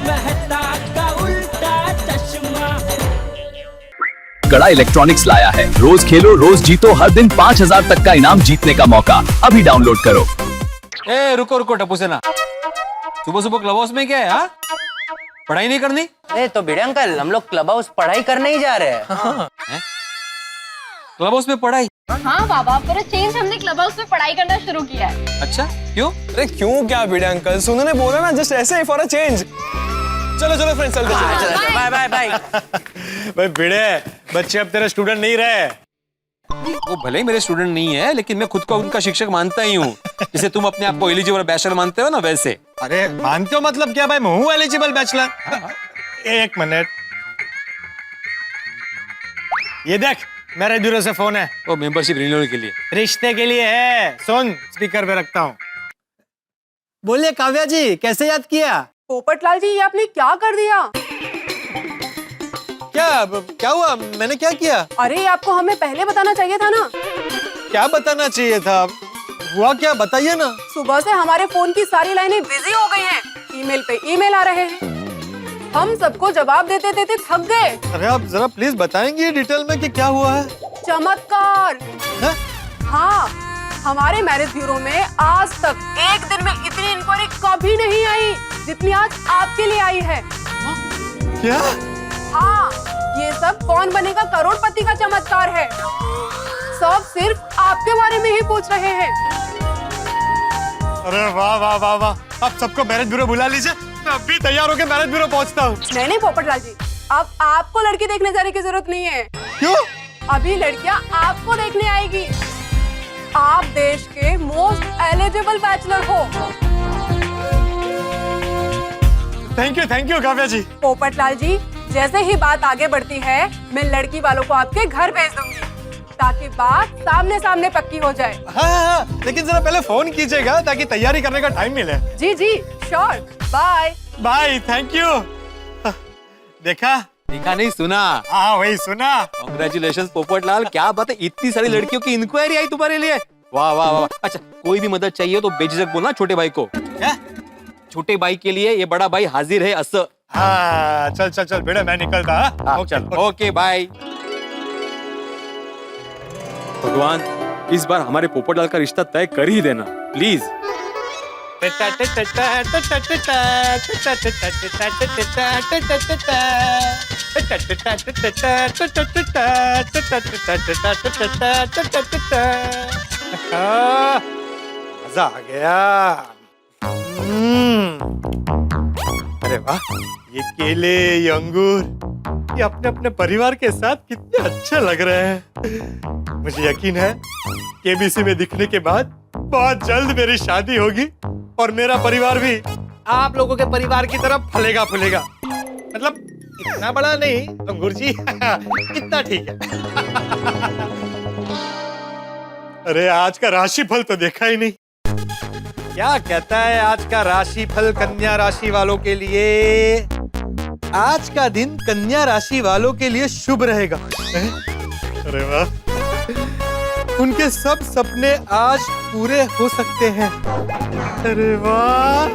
मेहता का उल्टा चश्मा। गड़ा इलेक्ट्रॉनिक्स लाया है, रोज खेलो रोज जीतो, हर दिन 5,000 तक का इनाम जीतने का मौका। अभी डाउनलोड करो। ए रुको रुको टप्पू सेना, सुबह सुबह क्लब हाउस में क्या है? हाँ, पढ़ाई नहीं करनी? अरे तो भिड़े अंकल, हम लोग क्लब हाउस पढ़ाई करने ही जा रहे हैं। क्लब हाउस में पढ़ाई? हाँ बाबा, पर चेंज हमने क्लब हाउस में पढ़ाई करना शुरू किया है। अच्छा, क्यों? अरे क्यों क्या भिड़े अंकल, उन्होंने बोला ना जस्ट ऐसे ही फॉर अ चेंज। चलो चलो फ्रेंड्स, चलते चलो। Bye bye bye. भाई भिड़े, बच्चे अब तेरे स्टूडेंट नहीं रहे। वो भले ही मेरे स्टूडेंट नहीं है, लेकिन मैं खुद को उनका शिक्षक मानता ही हूँ। जैसे तुम अपने आप को एलिजिबल बैचलर मानते हो ना, वैसे। अरे मानते हो मतलब क्या भाई, मैं हूँ एलिजिबल बैचलर। एक मिनट, ये देख मेरे ब्यूरो से फोन है। वो मेंबरशिप रिन्यूअल के लिए। रिश्ते के लिए है, सुन स्पीकर पे रखता हूँ। बोलिए काव्या जी, कैसे याद किया? पोपटलाल जी, ये आपने क्या कर दिया? क्या हुआ, मैंने क्या किया? अरे ये आपको हमें पहले बताना चाहिए था ना। क्या बताना चाहिए था? हुआ क्या, बताइए ना। सुबह से हमारे फोन की सारी लाइनें बिजी हो गई हैं। ईमेल पे ईमेल आ रहे हैं, हम सबको जवाब देते देते थक गए। अरे आप जरा प्लीज बताएंगे डिटेल में कि क्या हुआ है? चमत्कार है? हाँ, हमारे मैरिज ब्यूरो में आज तक एक दिन में इतनी इंक्वायरी कभी नहीं आई जितनी आज आपके लिए आई है। क्या? हाँ, ये सब कौन बनेगा करोड़पति का चमत्कार है। सब सिर्फ आपके बारे में ही पूछ रहे हैं। अरे वाह वाह वाह वाह, आप सबको मैरिज ब्यूरो बुला लीजिए, मैं अभी तैयार होकर मैरिज ब्यूरो पहुंचता हूँ। नहीं पोपटलाल जी, अब आपको लड़की देखने जाने की जरूरत नहीं है। क्यों? अभी लड़कियाँ आपको देखने आएगी। आप देश के मोस्ट एलिजिबल बैचलर हो। थैंक यू काव्या जी। पोपटलाल जी, जैसे ही बात आगे बढ़ती है, मैं लड़की वालों को आपके घर भेज दूंगी ताकि बात सामने सामने पक्की हो जाए। हाँ, लेकिन जरा पहले फोन कीजिएगा ताकि तैयारी करने का टाइम मिले। जी जी sure, bye bye, thank you. देखा नहीं, सुना। हाँ वही सुना। कांग्रेचुलेशंस पोपटलाल, क्या बात है, इतनी सारी लड़कियों की इंक्वायरी आई तुम्हारे लिए। वाह वाह वाह। अच्छा, कोई भी मदद चाहिए तो बेझिझक बोलना छोटे भाई को। क्या? छोटे भाई के लिए ये बड़ा भाई हाजिर है। हाँ चल चल चल बेटा, मैं निकलता। हाँ चल, ओके बाय। भगवान, इस बार हमारे पोपटलाल का रिश्ता तय कर ही देना प्लीज। मजा आ गया। अरे वाह, ये केले, ये अंगूर, ये अपने अपने परिवार के साथ कितने अच्छे लग रहे हैं। मुझे यकीन है केबीसी में दिखने के बाद बहुत जल्द मेरी शादी होगी और मेरा परिवार भी आप लोगों के परिवार की तरफ फलेगा फूलेगा। मतलब इतना बड़ा नहीं अंगूर जी, इतना ठीक है। अरे आज का राशिफल तो देखा ही नहीं। क्या कहता है आज का राशिफल कन्या राशि वालों के लिए? आज का दिन कन्या राशि वालों के लिए शुभ रहेगा। अरे वाह, उनके सब सपने आज पूरे हो सकते हैं। अरे वाह,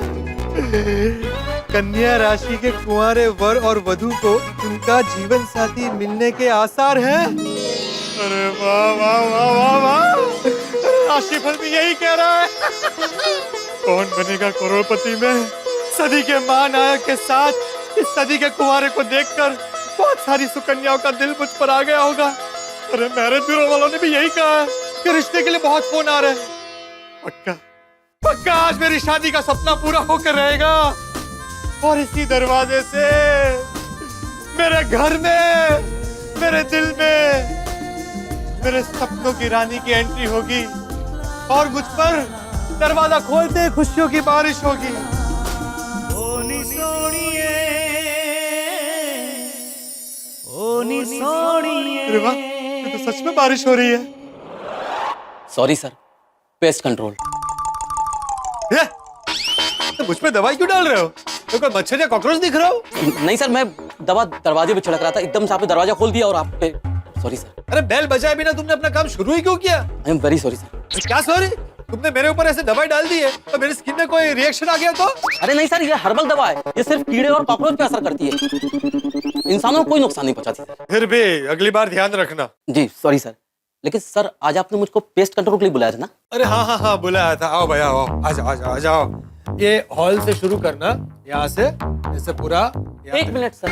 कन्या राशि के कुंवारे वर और वधू को उनका जीवन साथी मिलने के आसार हैं। अरे वाह वाह वाह वाह वाह, राशिफल भी यही कह रहा है। कौन बनेगा करोड़पति में? सदी के महानायक के साथ इस सदी के कुंवारे को देखकर बहुत सारी सुकन्याओं का दिल मुझ पर आ गया होगा। अरे मैरिज ब्यूरो वालों ने भी यही कहा है कि रिश्ते के लिए बहुत फोन आ रहे हैं। पक्का पक्का आज मेरी शादी का सपना पूरा होकर रहेगा और इसी दरवाजे से मेरे घर में, मेरे दिल में मेरे सपनों की रानी की एंट्री होगी और मुझ पर दरवाजा खोलते खुशियों की बारिश होगी। अरे वाह, ये तो सच में बारिश हो रही है। Sorry sir, pest control. तो मुझ पे दवाई क्यों डाल रहे हो? तो कोई मच्छर या कॉकरोच दिख रहा हो? नहीं सर, मैं दवा दरवाजे पे छिड़क रहा था, एकदम से आपने दरवाजा खोल दिया और आप पे। Sorry sir. अरे बेल बजाए बिना तुमने अपना काम शुरू ही क्यों किया? I am very sorry sir. क्या सॉरी? तुमने मेरे ऊपर ऐसे दवाई डाल दी है तो मेरी स्किन में कोई रिएक्शन आ गया तो? अरे नहीं सर, ये हर्बल दवा है, ये सिर्फ कीड़े और कॉकरोच पे असर करती है, इंसानों को कोई नुकसान नहीं पहुंचाती। फिर भी अगली बार ध्यान रखना। जी सॉरी सर, लेकिन सर आज आपने मुझको पेस्ट कंट्रोल के लिए बुलाया था ना? अरे हाँ बुलाया था। आओ भैया आओ, आ जाओ। ये हॉल से शुरू करना, यहाँ से ऐसे पूरा। एक मिनट सर,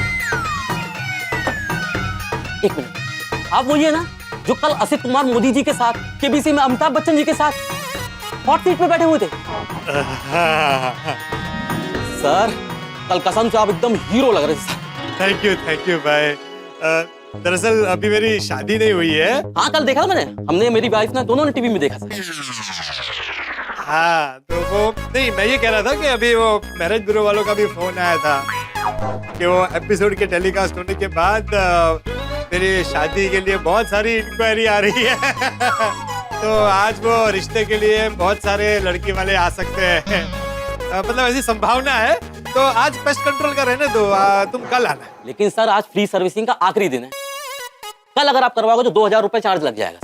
एक मिनट। आप वही है ना जो कल असित कुमार मोदी जी के साथ केबीसी में अमिताभ बच्चन जी के साथ हॉट सीट पे बैठे हुए थे? सर कल कसम से आप एकदम हीरो लग रहे थे सर। थैंक यू भाई। दरअसल अभी मेरी शादी नहीं हुई है। हाँ कल देखा मैंने, हमने मेरी वाइफ ने दोनों ने टीवी में देखा सर। हाँ तो वो नहीं, मैं ये कह रहा था कि अभी वो मैरिज ब्यूरो वालों का भी फोन आया था कि वो एपिसोड के टेलीकास्ट होने के बाद मेरी शादी के लिए बहुत सारी इंक्वायरी आ रही है। तो आज वो रिश्ते के लिए बहुत सारे लड़की वाले आ सकते हैं। मतलब ऐसी संभावना है। तो आज पेस्ट कंट्रोल का रहने दो, तुम कल आना। लेकिन सर आज फ्री सर्विसिंग का आखिरी दिन है, कल अगर आप करवाओगे तो 2000 रुपए चार्ज लग जाएगा।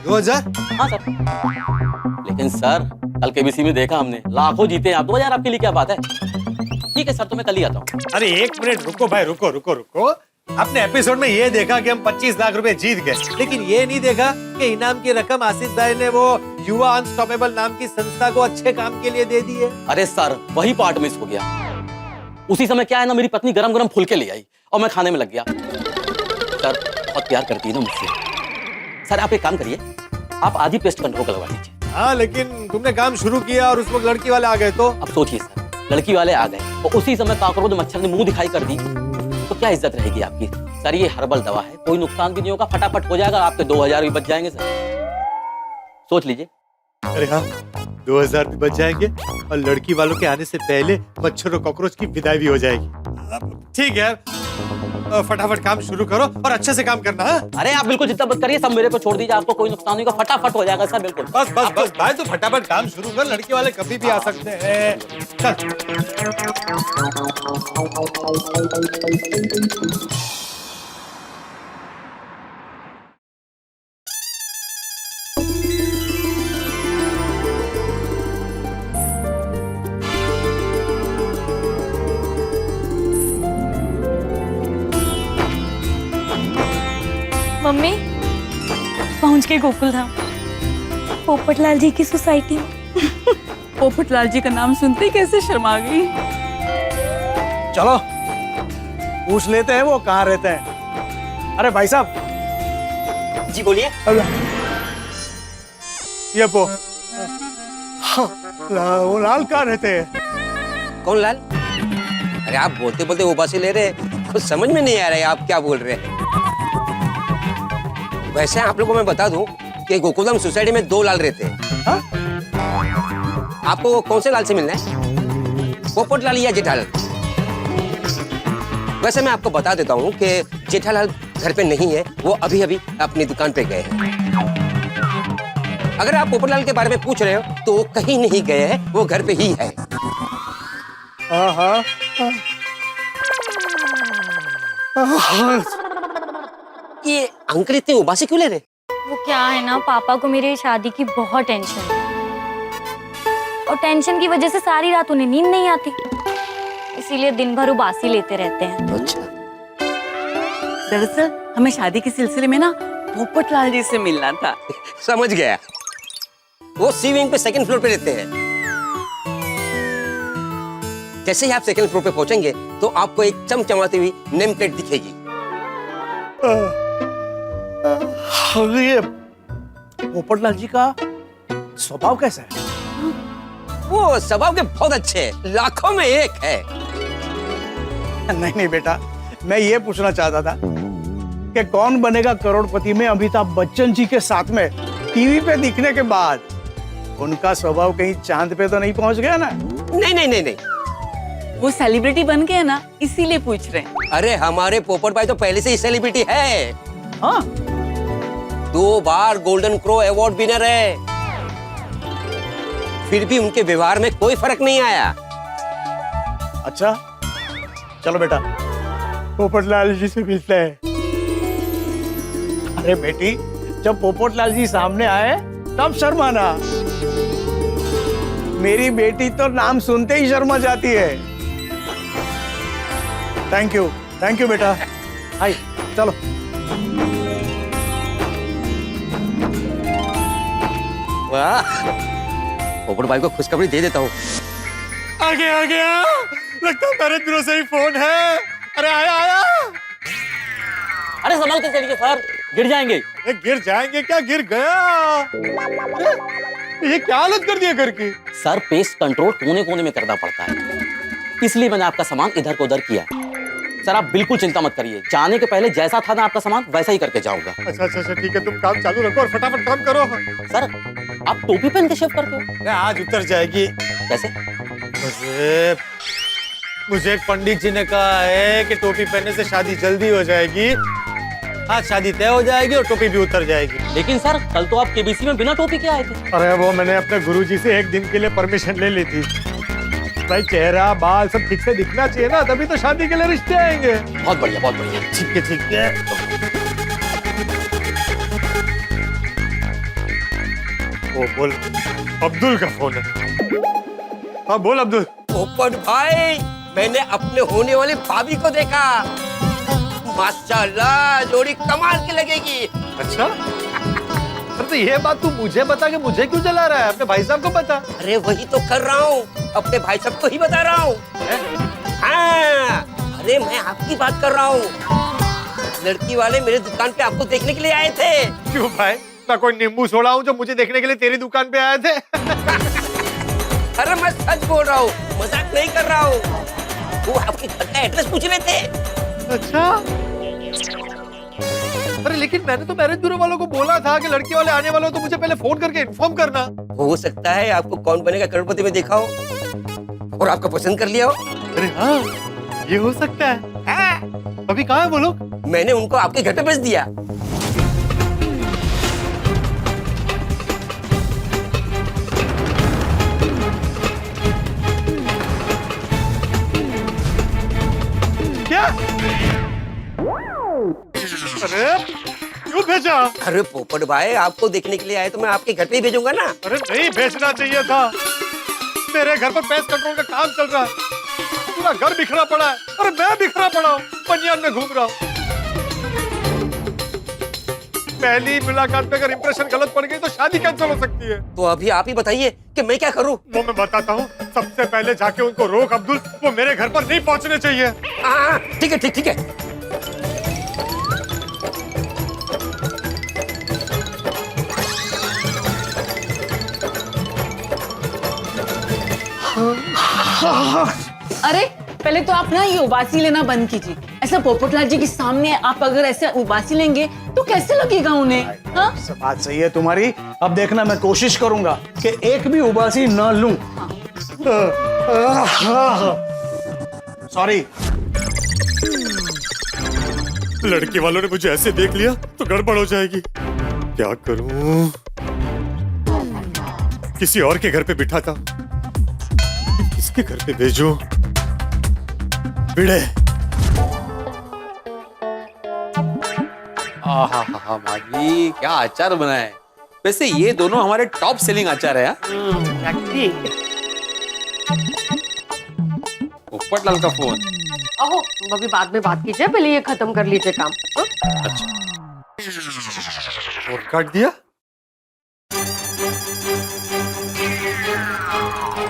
2000? हाँ सर। लेकिन सर कल केबीसी में देखा हमने, लाखों जीते हैं आप, 2000 आपके लिए क्या बात है? ठीक है सर, तो मैं कल ही आता हूँ। अरे एक मिनट रुको भाई, रुको। आपने एपिसोड में ये देखा कि हम 25 लाख रुपए जीत गए, लेकिन ये नहीं देखा कि इनाम की रकम आसिफ भाई ने वो युवा अनस्टॉपेबल नाम की संस्था को अच्छे काम के लिए दे दी है। अरे सर वही पार्ट मिस हो गया। उसी समय क्या है ना, मेरी पत्नी गरम गरम फुलके ले आई और मैं खाने में लग गया। सर बहुत प्यार करती है ना मुझसे। सर आप एक काम करिए, आप आधी पेस्ट कंट्रोल करवा लीजिए। हाँ लेकिन तुमने काम शुरू किया और उस वक्त लड़की वाले आ गए तो? अब सोचिए सर, लड़की वाले आ गए और उसी समय कॉकरोच मच्छर ने मुंह दिखाई कर दी तो क्या इज्जत रहेगी आपकी? सर ये हर्बल दवा है, कोई नुकसान भी नहीं होगा, फटाफट हो जाएगा, आपके 2000 भी बच जाएंगे सर, सोच लीजिए। अरे हाँ 2000 भी बच जाएंगे और लड़की वालों के आने से पहले मच्छर और कॉकरोच की विदाई भी हो जाएगी। ठीक है, फटाफट काम शुरू करो और अच्छे से काम करना है। अरे आप बिल्कुल चिंता मत करिए, सब मेरे पे छोड़ दीजिए, आपको कोई नुकसान नहीं होगा, फटाफट हो जाएगा सर। बिल्कुल बस भाई, तो फटाफट काम शुरू कर, लड़की वाले कभी भी आ सकते हैं। चल। मम्मी पहुंच के गोकुलधाम, पोपटलाल जी की सोसाइटी। पोपटलाल जी का नाम सुनते ही कैसे शर्मा गई। चलो पूछ लेते हैं वो कहाँ रहते हैं। अरे भाई साहब। जी बोलिए। ये वो लाल कहाँ रहते हैं? कौन लाल? अरे आप बोलते बोलते उबासी ले रहे, कुछ समझ में नहीं आ रहा है आप क्या बोल रहे हैं। वैसे आप लोगों को मैं बता दूं कि गोकुलधाम सोसाइटी में 2 लाल रहते हैं। हा? आपको कौन से लाल से मिलना है, पोपटलाल या जेठालाल? वैसे मैं आपको बता देता हूं कि जेठालाल घर पे नहीं है, वो अभी अभी अपनी दुकान पे गए हैं। अगर आप पोपटलाल के बारे में पूछ रहे हो तो वो कहीं नहीं गए हैं, वो घर पे ही है। ये अंकल इतने उबासी क्यों ले रहे? वो क्या है ना, पापा को मेरी शादी की बहुत टेंशन है और टेंशन की वजह से सारी रात उन्हें नींद नहीं आती, इसीलिए दिन भर उबासी लेते रहते हैं। अच्छा। दरअसल हमें शादी के सिलसिले में ना पोपटलाल जी से मिलना था। समझ गया, वो सी विंग पे 2nd फ्लोर पे रहते हैं। जैसे ही आप 2nd फ्लोर पे पहुंचेंगे तो आपको एक चमचमाती हुई नेम प्लेट दिखेगी। ये पोपटलाल जी का स्वभाव कैसा है? वो स्वभाव के बहुत अच्छे हैं, लाखों में एक है। नहीं बेटा, मैं ये पूछना चाहता था कि कौन बनेगा करोड़पति में अमिताभ बच्चन जी के साथ में टीवी पे दिखने के बाद उनका स्वभाव कहीं चांद पे तो नहीं पहुंच गया ना? नहीं, वो सेलिब्रिटी बन गए ना, इसीलिए पूछ रहे हैं। अरे हमारे पोपट भाई तो पहले से ही सेलिब्रिटी है। हाँ 2 बार गोल्डन क्रो अवार्ड विनर है, फिर भी उनके व्यवहार में कोई फर्क नहीं आया। अच्छा चलो बेटा पोपटलाल जी से मिलते हैं। अरे बेटी, जब पोपटलाल जी सामने आए तब शर्माना। मेरी बेटी तो नाम सुनते ही शर्मा जाती है। थैंक यू बेटा। आई चलो। वाह, पोपट भाई को खुशखबरी दे देता हूँ। आ गया लगता है मेरे दिनों से ही फोन है। अरे आया। अरे संभाल के चलिए सर, गिर जाएंगे। ये गिर जाएंगे क्या, गिर गया। ये क्या हालत कर दिया घर की। सर पेस्ट कंट्रोल कोने कोने में करना पड़ता है, इसलिए मैंने आपका सामान इधर को उधर किया। सर आप बिल्कुल चिंता मत करिए, जाने के पहले जैसा था ना आपका सामान वैसा ही करके जाऊंगा। अच्छा ठीक है, तुम काम चालू रखो और फटाफट काम करो। सर आप टोपी पहन के शेव करते हो? अरे आज उतर जाएगी। कैसे? मुझे एक पंडित जी ने कहा है कि टोपी पहनने से शादी जल्दी हो जाएगी। आज शादी तय हो जाएगी और टोपी भी उतर जाएगी। लेकिन सर कल तो आप केबीसी में बिना टोपी के आए थे। अरे वो मैंने अपने गुरुजी से एक दिन के लिए परमिशन ले ली थी। भाई चेहरा बाल सब ठीक से दिखना चाहिए ना, तभी तो शादी के लिए रिश्ते आएंगे। बहुत बढ़िया बहुत बढ़िया। ठीक है। वो बोल, अब्दुल का फोन है। हाँ बोल अब्दुल। पोपट भाई, मैंने अपने होने वाली भाभी को देखा। माशाल्लाह, जोड़ी कमाल की लगेगी। अच्छा, अरे तो ये बात तू मुझे बता के मुझे क्यों जला रहा है? अपने भाई साहब को बता। अरे वही तो कर रहा हूँ, अपने भाई साहब को ही बता रहा हूँ। हाँ, अरे मैं आपकी बात कर रहा हूँ। लड़की वाले मेरे दुकान पे आपको देखने के लिए आए थे। क्यों भाई, मैं कोई नींबू सोडा हूँ जो मुझे देखने के लिए तेरी दुकान पे आए थे? अरे मैं सच बोल रहा हूँ, मजाक नहीं कर रहा हूँ। वो आपके घर का एड्रेस पूछ रहे थे। अच्छा, अरे लेकिन मैंने तो मैरिज ब्यूरो वालों को बोला था कि लड़की वाले आने वाले हो तो मुझे पहले फोन करके इन्फॉर्म करना। हो सकता है आपको कौन बनेगा करोड़पति में देखा हो और आपका पसंद कर लिया हो। अरे हाँ, ये हो सकता है। हाँ। अभी कहाँ है वो लोग? मैंने उनको आपके घर पे भेज दिया। क्या? अरे क्यों भेजा? अरे पोपट भाई, आपको देखने के लिए आए तो मैं आपके घर पे ही भेजूंगा ना। अरे नहीं भेजना चाहिए था। मेरे घर पर पेस्ट कंट्रोल का काम चल रहा है, पूरा घर बिखरा पड़ा है। अरे मैं बिखरा पड़ा हूँ, बनियान में घूम रहा हूँ। पहली मुलाकात में अगर इंप्रेशन गलत पड़ गई तो शादी कैंसिल हो सकती है। तो अभी आप ही बताइए कि मैं क्या करूं? वो मैं बताता हूँ। सबसे पहले जाके उनको रोक अब्दुल, वो मेरे घर पर नहीं पहुँचने चाहिए। हाँ ठीक है ठीक है। अरे पहले तो आप ना ये उबासी लेना बंद कीजिए। ऐसा पोपटलाल जी के सामने आप अगर ऐसे उबासी लेंगे तो कैसे लगेगा उन्हें? हाँ? सब बात सही है तुम्हारी। अब देखना, मैं कोशिश करूंगा कि एक भी उबासी न लूं। सॉरी। लड़की वालों ने मुझे ऐसे देख लिया तो गड़बड़ हो जाएगी। क्या करूं? किसी और के घर पे बिठा था, किसके घर पे भेजूं? भिड़े। आहा माजी, क्या अचार बना है। वैसे ये दोनों हमारे टॉप सेलिंग अचार है। पोपटलाल का फोन। अहो, तुम अभी बाद में बात कीजिए, पहले ये खत्म कर लीजिए काम। अच्छा, और काट दिया।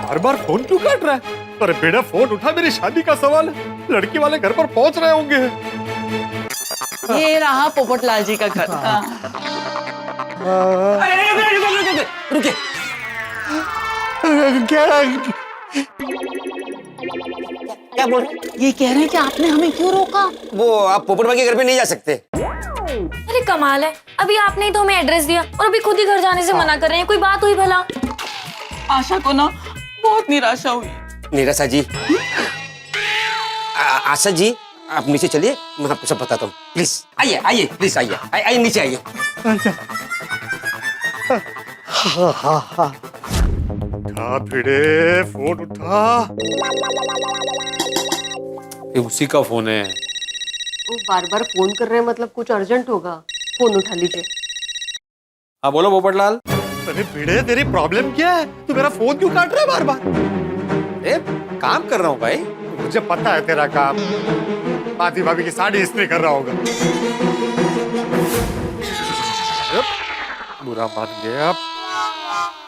बार बार फोन क्यों काट रहा है? अरे बेटा फोन उठा, मेरी शादी का सवाल है। लड़की वाले घर पर पहुंच रहे होंगे। ये रहा पोपटलाल जी का घर। रुके। क्या बोल रहे? ये कह रहे हैं कि आपने हमें क्यों रोका? वो आप पोपट भाई के घर पे नहीं जा सकते। अरे कमाल है, अभी आपने ही तो हमें एड्रेस दिया और अभी खुद ही घर जाने से मना कर रहे हैं। कोई बात हुई भला? आशा को ना बहुत निराशा हुई। निराशा जी, आशा जी, आप नीचे चलिए, मैं आपको सब बताता हूँ। प्लीज आइए आइए, प्लीज आइए आइए, नीचे आइए। भिड़े, फोन उठा। ये उसी का फोन है। वो बार बार फोन कर रहे हैं, मतलब कुछ अर्जेंट होगा। फोन उठा लीजिए। हाँ बोलो पोपटलाल। अरे भिड़े, तेरी प्रॉब्लम क्या है? तू मेरा फोन क्यों काट रहा है बार बार? अरे काम कर रहा हूँ भाई। मुझे पता है तेरा काम, माधी भाभी की साड़ी इस्त्री कर रहा होगा। बुरा मान गया आप।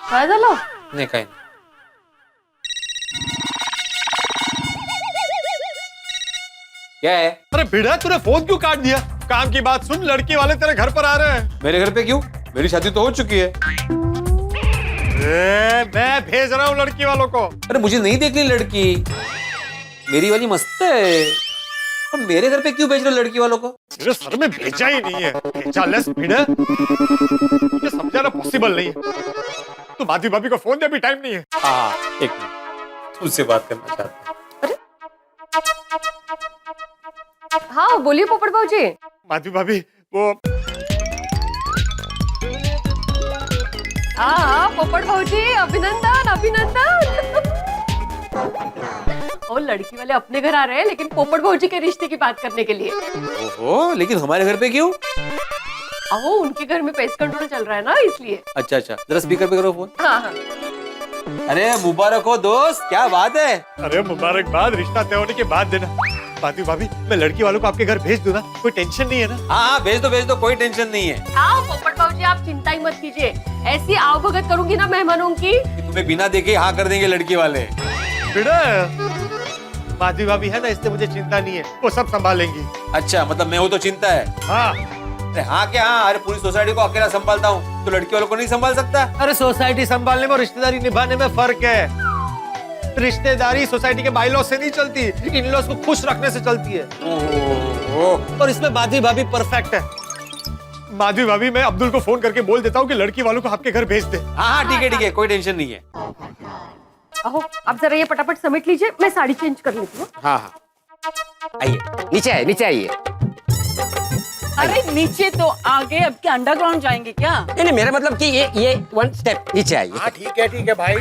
काय झालं? नहीं कहीं क्या है? अरे भिड़ा, तूने फोन क्यों काट दिया? काम की बात सुन, लड़की वाले तेरे घर पर आ रहे हैं। मेरे घर पे क्यों? मेरी शादी तो हो चुकी है। मैं भेज रहा हूँ लड़की वालों को। अरे मुझे नहीं देखनी लड़की, मेरी वाली मस्त है। अब मेरे घर पे क्यों भेज रहे हो लड़की वालों को? मेरे सर में भेजा ही नहीं है। भेजा लेस भिड़ा, मुझे समझाना पॉसिबल नहीं है। तू माधी भाभी को फोन दे, अभी टाइम नहीं है। हाँ एक मिनट, तुझसे बात करना चाहता हूँ। हाँ बोलिए पोपट भाऊजी। माधी भाभी वो हाँ पोपट भाऊजी, अभिनंदन अभिनंदन। और लड़की वाले अपने घर आ रहे हैं, लेकिन पोपट भाऊजी के रिश्ते की बात करने के लिए। ओहो, लेकिन हमारे घर पे क्यों? अहो उनके घर में पेस्ट कंट्रोल चल रहा है ना, इसलिए। अच्छा अच्छा, जरा स्पीकर पे करो फोन। हाँ हाँ। अरे मुबारक हो दोस्त, क्या बात है? अरे मुबारकबाद, रिश्ता तय होने के बाद देना। माधी भाभी, मैं लड़की वालों को आपके घर भेज दूं ना? कोई टेंशन नहीं है ना? हाँ हाँ भेज दो, कोई टेंशन नहीं है। हाँ पोपट भाऊजी, आप चिंता ही मत कीजिए। ऐसी आवभगत करूंगी ना मेहमानों की। तुम्हें बिना देखे हाँ कर देंगे लड़की वाले। बेटा, माधी भाभी है ना, इससे मुझे चिंता नहीं है, वो सब संभालेंगी। अच्छा, मतलब मैं हूँ तो चिंता है? हाँ। अरे हाँ क्या हाँ? अरे पूरी सोसाइटी को अकेला संभालता हूँ, तो लड़की वालों को नहीं संभाल सकता? अरे सोसाइटी संभालने में और रिश्तेदारी निभाने में फर्क है। रिश्तेदारी सोसाइटी के बाई लॉज से नहीं चलती, इन लॉज को खुश रखने से चलती है। और इसमें माधी भाभी परफेक्ट है। माधी भाभी, मैं अब्दुल को फोन करके बोल देता हूँ कि लड़की वालों को आपके घर भेज दे। हाँ हाँ ठीक है, कोई टेंशन नहीं है। अहो आप जरा ये फटाफट समेट लीजिए, मैं साड़ी चेंज कर लेती हूँ। हाँ हाँ आइए, नीचे आइए, नीचे आइए। अरे नीचे तो आगे, अब क्या अंडरग्राउंड जाएंगे क्या? नहीं, मेरा मतलब कि ये वन स्टेप नीचे आइए। हाँ ठीक है भाई।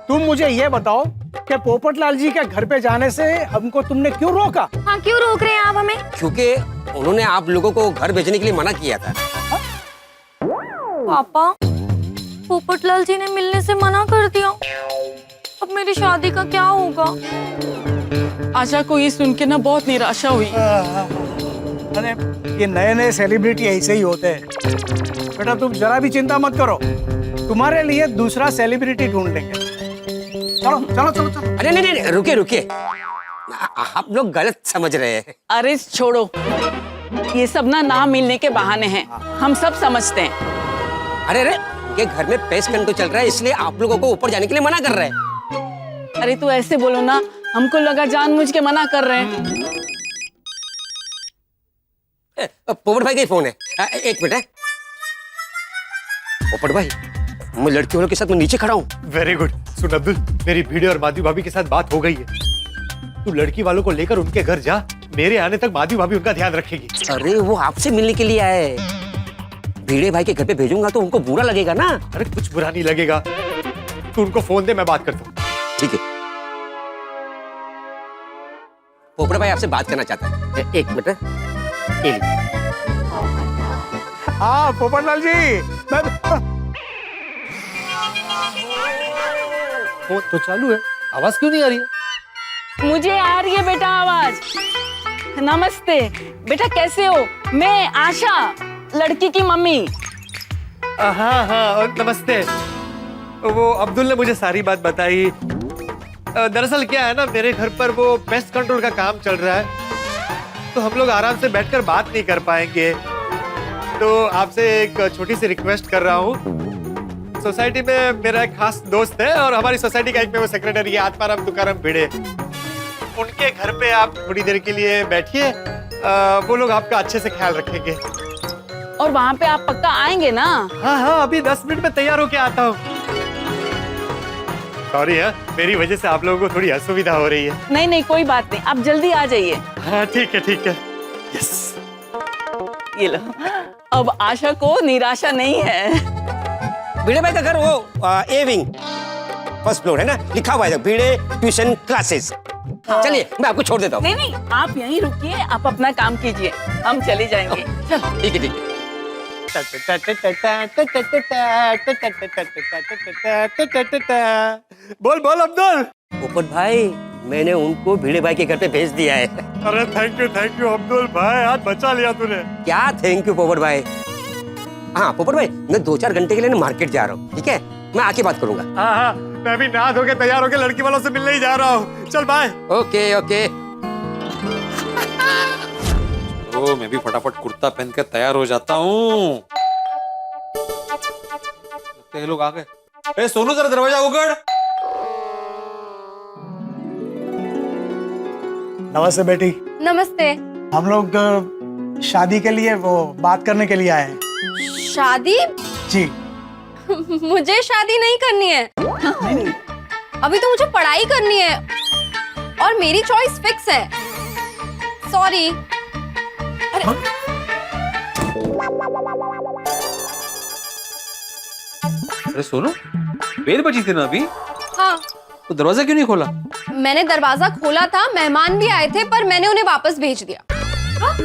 तुम मुझे ये बताओ कि पोपटलाल जी के घर पे जाने से हमको तुमने क्यों रोका? हाँ क्यों रोक रहे हैं आप हमें? क्योंकि उन्होंने आप लोगों को घर भेजने के लिए मना किया था। पापा, पोपटलाल जी ने मिलने से मना कर दिया। अब मेरी शादी का क्या होगा? आशा को ये सुन के ना बहुत निराशा हुई। अरे ये नए सेलिब्रिटी ऐसे ही होते हैं। बेटा तुम जरा भी चिंता मत करो, तुम्हारे लिए दूसरा सेलिब्रिटी ढूंढ लेंगे। चलो चलो चलो चलो। अरे नहीं, रुकिए, आप लोग गलत समझ रहे हैं। अरे छोड़ो, ये सब ना मिलने के बहाने हैं, हम सब समझते हैं। अरे ये घर में पेस्ट कंट्रोल चल रहा है, इसलिए आप लोगों को ऊपर जाने के लिए मना कर रहे हैं। अरे तू ऐसे बोलो ना, हमको लगा जानबूझ के मना कर रहे हैं। पोपट भाई का फोन है। एक मिनट है पोपट भाई, मैं लड़की वालों के साथ मैं नीचे खड़ा हूँ। Very good. सुन अब्दुल, मेरी भिड़े और माधी भाभी के साथ बात हो गई है। तू लड़की वालों को लेकर उनके घर जा, मेरे आने तक माधी भाभी उनका ध्यान रखेगी। अरे वो आपसे मिलने के लिए आए। भिड़े भाई के घर पे भेजूंगा तो उनको बुरा लगेगा ना। अरे कुछ बुरा नहीं लगेगा, तू उनको फोन दे, मैं बात करता हूँ। ठीक है, पोपट भाई आपसे बात करना चाहता है। एक मिनट। हाँ पोपटलाल जी, मैं फोन तो चालू है, आवाज क्यों नहीं आ रही है? मुझे आ रही है बेटा आवाज। नमस्ते बेटा, कैसे हो? मैं आशा, लड़की की मम्मी। हाँ नमस्ते। वो अब्दुल ने मुझे सारी बात बताई। दरअसल क्या है ना, मेरे घर पर वो पेस्ट कंट्रोल का काम चल रहा है, तो हम लोग आराम से बैठकर बात नहीं कर पाएंगे। तो आपसे एक छोटी सी रिक्वेस्ट कर रहा हूँ। सोसाइटी में मेरा एक खास दोस्त है और हमारी सोसाइटी का एक में वो सेक्रेटरी है, आत्माराम तुकाराम भिड़े। उनके घर पे आप थोड़ी देर के लिए बैठिए, वो लोग आपका अच्छे से ख्याल रखेंगे। और वहाँ पे आप पक्का आएंगे ना? हाँ, अभी 10 मिनट में तैयार होके आता हूँ। सॉरी है, मेरी वजह से आप लोगों को थोड़ी असुविधा हो रही है। नहीं कोई बात नहीं, आप जल्दी आ जाइए। हाँ ठीक है। यस। ये लो, अब आशा को निराशा नहीं है। भिड़े भाई का घर वो ए विंग फर्स्ट फ्लोर है ना, लिखा हुआ है भिड़े ट्यूशन क्लासेस। चलिए मैं आपको छोड़ देता हूँ। नहीं आप यहीं रुकिए, आप अपना काम कीजिए, हम चले जाएंगे। चलो ठीक है। बोल बोल अब्दुल। पोपट भाई मैंने उनको भिड़े भाई के घर पे भेज दिया है। अरे थैंक यू अब्दुल भाई, आज बचा लिया तूने। क्या थैंक यू पोपट भाई। हाँ पोपट भाई मैं 2-4 घंटे के लिए ना मार्केट जा रहा हूँ, ठीक है? मैं आके बात करूंगा। हाँ मैं भी नहा धो के तैयार होके लड़की वालों से मिलने ही जा रहा हूँ। चल बाय। Okay okay. तो मैं भी फटाफट कुर्ता पहन के तैयार हो जाता हूँ। लगता है ये लोग आ गए। ए सोनू जरा दरवाजा उगड़। नमस्ते बेटी। नमस्ते। हम लोग शादी के लिए वो बात करने के लिए आए हैं। शादी? जी। मुझे शादी नहीं करनी है। अभी तो मुझे पढ़ाई करनी है और मेरी चॉइस फिक्स है। सॉरी। अरे सोनू बेल बजी थी ना अभी, हाँ तो दरवाजा क्यों नहीं खोला? मैंने दरवाजा खोला था, मेहमान भी आए थे पर मैंने उन्हें वापस भेज दिया। हाँ?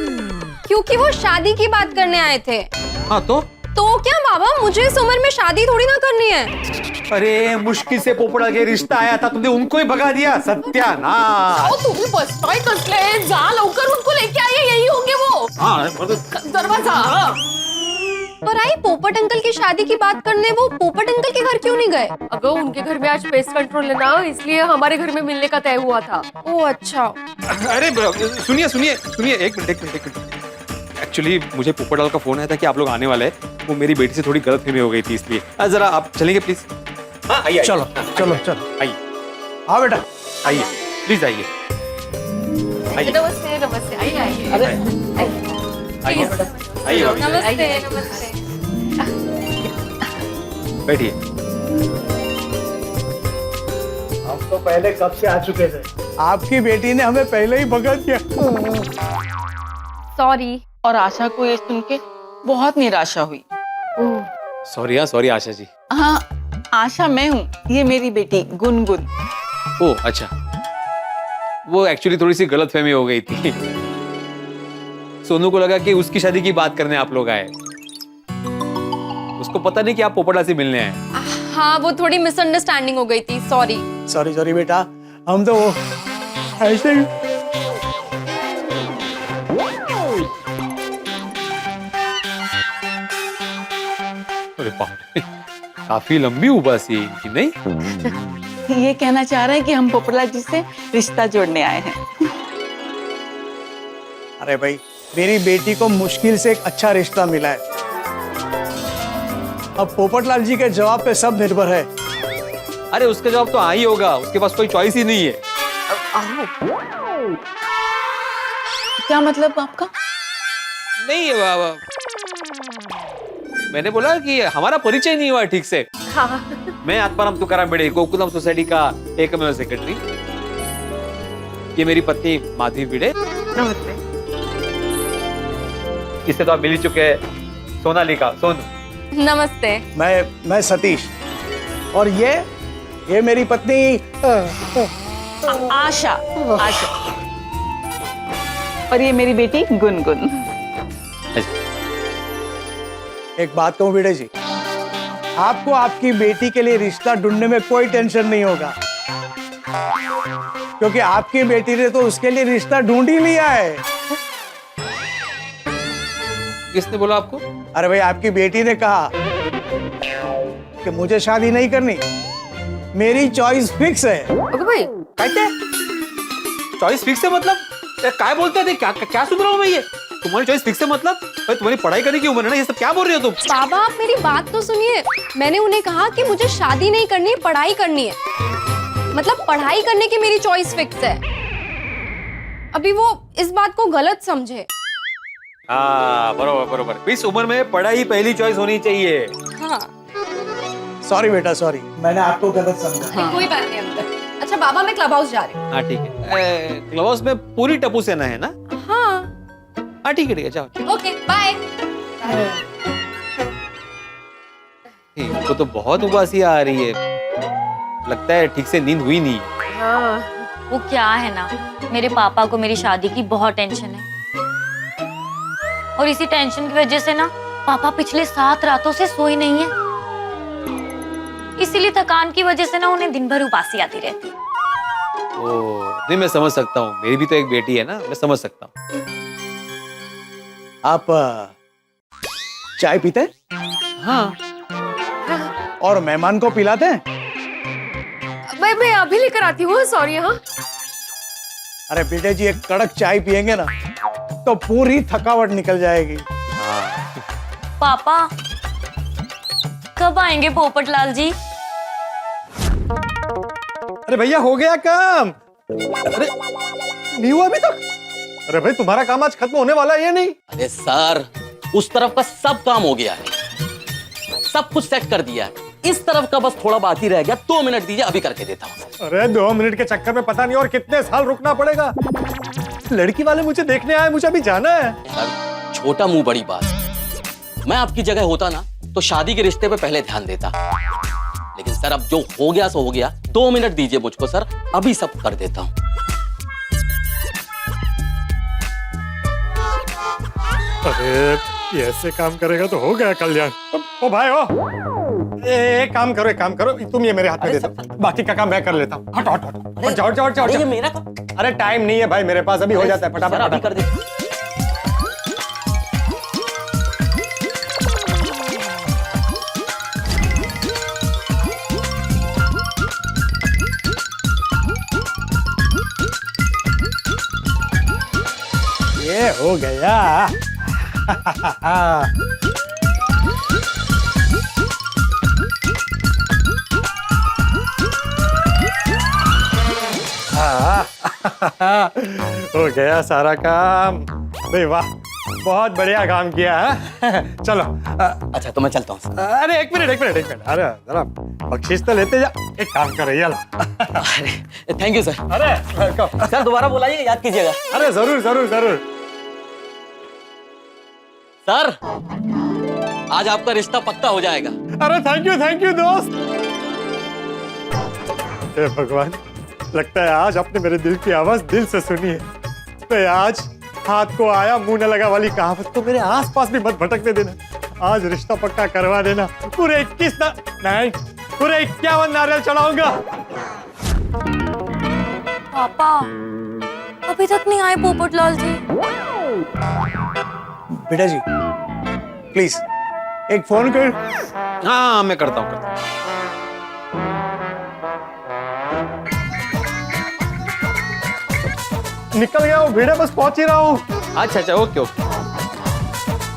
क्योंकि वो शादी की बात करने आए थे। हाँ तो क्या बाबा, मुझे इस उम्र में शादी थोड़ी ना करनी है। अरे मुश्किल से पोपड़ा के रिश्ता आया था, तुमने उनको ही भगा दिया। सत्यानाश। तुम्ही बसताय कसले, जा लवकर उनको लेके आइए, यही होंगे वो। हाँ दरवाजा। पर आई पोपट अंकल की शादी की बात करने, वो पोपट अंकल के घर क्यों नहीं गए? अगर उनके घर में आज पेस्ट कंट्रोल है ना, इसलिए हमारे घर में मिलने का तय हुआ था। ओह अच्छा। अरे सुनिए सुनिए सुनिए, एक मिनट। एक्चुअली मुझे पोपटलाल का फोन आया था कि आप लोग आने वाले हैं। वो मेरी बेटी से थोड़ी गलतफहमी हो गई थी, इसलिए जरा आप चलेंगे प्लीज। हाँ आइए। चलो आइए। हाँ बेटा आइए प्लीज आइए। नमस्ते नमस्ते। आइए आइए। आइए आइए नमस्ते नमस्ते। बैठिए। हम तो पहले कब से आ चुके थे, आपकी बेटी ने हमें पहले ही भगा दिया। सॉरी। और आशा को ये सुन के बहुत निराशा हुई। सॉरी आशा जी। हाँ आशा मैं हूँ, ये मेरी बेटी गुनगुन। ओह अच्छा, वो एक्चुअली थोड़ी सी गलतफहमी हो गई थी। सोनू को लगा कि उसकी शादी की बात करने आप लोग आए, उसको पता नहीं कि आप पोपटलाल से मिलने आए। हाँ वो थोड़ी मिसअंडरस्टैंडिंग हो गई थी। सॉरी। सॉरी बेटा, हम तो वो ऐसे ही। अरे बाप रे, काफी लंबी उबासी है इनकी, नहीं? ये कहना चाह रहे हैं कि हम पोपटलाल जी से रिश्ता जोड़ने आए हैं। अरे भाई, मेरी बेटी को मुश्किल से एक अच्छा रिश्ता मिला है। अब पोपटलाल जी के जवाब पे सब निर्भर है। अरे उसका जवाब तो ही होगा, उसके पास कोई चॉइस ही नहीं है। क्या मतलब आपका? नहीं बाबा, मैंने बोला कि हमारा परिचय नहीं हुआ ठीक से। हाँ। मैं आत्माराम तुकाराम बेड़े, गोकुलम सोसाइटी का एकमेव सेक्रेटरी। ये मेरी पत्नी माधवी भिड़े। नमस्ते। इससे तो आप मिल ही चुके हैं, सोनालिका, सोनू। नमस्ते। मैं सतीश, और ये मेरी पत्नी आशा। और ये मेरी बेटी गुनगुन। एक बात कहूं भिड़े जी, आपको आपकी बेटी के लिए रिश्ता ढूंढने में कोई टेंशन नहीं होगा, क्योंकि आपकी बेटी ने तो उसके लिए रिश्ता ढूंढ ही लिया है। किसने बोला आपको? अरे भाई, आपकी बेटी ने कहा कि मुझे शादी नहीं करनी, मेरी चॉइस फिक्स है। ओके भाई, कहते चॉइस फिक्स है मतलब? क्या बोलते थे? क्या सुन रहा हूँ मैं ये? तुम्हारी चॉइस फिक्स है मतलब? भाई तुम्हारी पढ़ाई करने की उम्र है ना, ये सब क्या बोल रहे हो तुम? बाबा आप मेरी बात तो सुनिए। मैंने उन्हें कहा कि मुझे शादी नहीं करनी, पढ़ाई करनी है। मतलब पढ़ाई करने की मेरी चॉइस फिक्स है। अभी वो इस बात को गलत समझे। हाँ बरोबर। इस उम्र में पढ़ाई पहली चॉइस होनी चाहिए। हाँ। सॉरी बेटा, सॉरी, मैंने आपको गलत समझा। कोई बात नहीं अंकल। अच्छा बाबा, मैं क्लब हाउस जा रही हूँ। हाँ ठीक है। क्लब हाउस में पूरी टपू सेना है ना? हाँ ठीक है, जाओ। Okay bye. इनको तो बहुत उबासी आ रही है, लगता है ठीक से नींद हुई नहीं। हाँ। वो क्या है ना, मेरे पापा को मेरी शादी की बहुत टेंशन है और इसी टेंशन की वजह से ना पापा पिछले 7 रातों से सोए नहीं है, इसीलिए थकान की वजह से ना उन्हें दिन भर उबासी आती रहती है। नहीं, मैं समझ सकता हूँ, मेरी भी तो एक बेटी है ना, मैं समझ सकता हूँ। आप चाय पीते हैं? हाँ। और मेहमान को पिलाते हैं? मैं अभी लेकर आती हूँ, सॉरी। हाँ अरे बेटे जी, एक कड़क चाय पियेंगे ना तो पूरी थकावट निकल जाएगी। पापा कब आएंगे पोपटलाल जी? अरे भैया हो गया काम। अरे नहीं हुआ अभी तक? अरे भाई तुम्हारा काम आज खत्म होने वाला है या नहीं? अरे सर, उस तरफ का सब काम हो गया है, सब कुछ सेट कर दिया है, इस तरफ का बस थोड़ा बाकी रह गया। 2 मिनट दीजिए, अभी करके देता हूँ। अरे 2 मिनट के चक्कर में पता नहीं और कितने साल रुकना पड़ेगा। लड़की वाले मुझे देखने आए, मुझे अभी जाना है। सर, छोटा मुंह बड़ी बात। मैं आपकी जगह होता ना तो शादी के रिश्ते पे पहले ध्यान देता, लेकिन सर अब जो हो गया सो हो गया। 2 मिनट दीजिए मुझको सर, अभी सब कर देता हूँ। अरे ये ऐसे काम करेगा तो हो गया कल्याण। ओ भाई ओ, एक काम करो, तुम ये मेरे हाथ में दे दो, बाकी का काम मैं कर लेता हूँ। हटो हटो हटो, जाओ। ये मेरा काम। अरे टाइम नहीं है भाई मेरे पास, अभी हो जाता है, फटाफट अभी कर दे। ये हो गया। हो गया सारा काम। भाई वाह, बहुत बढ़िया काम किया है। चलो अच्छा तो मैं चलता हूँ। अरे एक मिनट, अरे जरा बख्शीश तो लेते जा। एक काम कर, ये लो। अरे थैंक यू सर। अरे सर दोबारा बुलाइए, याद कीजिएगा। अरे जरूर। सर आज आपका रिश्ता पक्का हो जाएगा। अरे थैंक यू दोस्त। हे भगवान, लगता है आज आपने मेरे दिल की आवाज दिल से सुनी है। तो आज हाथ को आया मुंह न लगा वाली कहावत को मेरे आसपास भी मत भटकने देना। आज रिश्ता पक्का करवा देना। पूरे 51 नारियल चढ़ाऊंगा। पापा अभी तक नहीं आए पोपटलाल जी। बेटा जी प्लीज एक फोन कर। हाँ मैं करता हूँ। निकल गया वो भेड़े, बस पहुंच ही रहा हूँ। अच्छा ओके।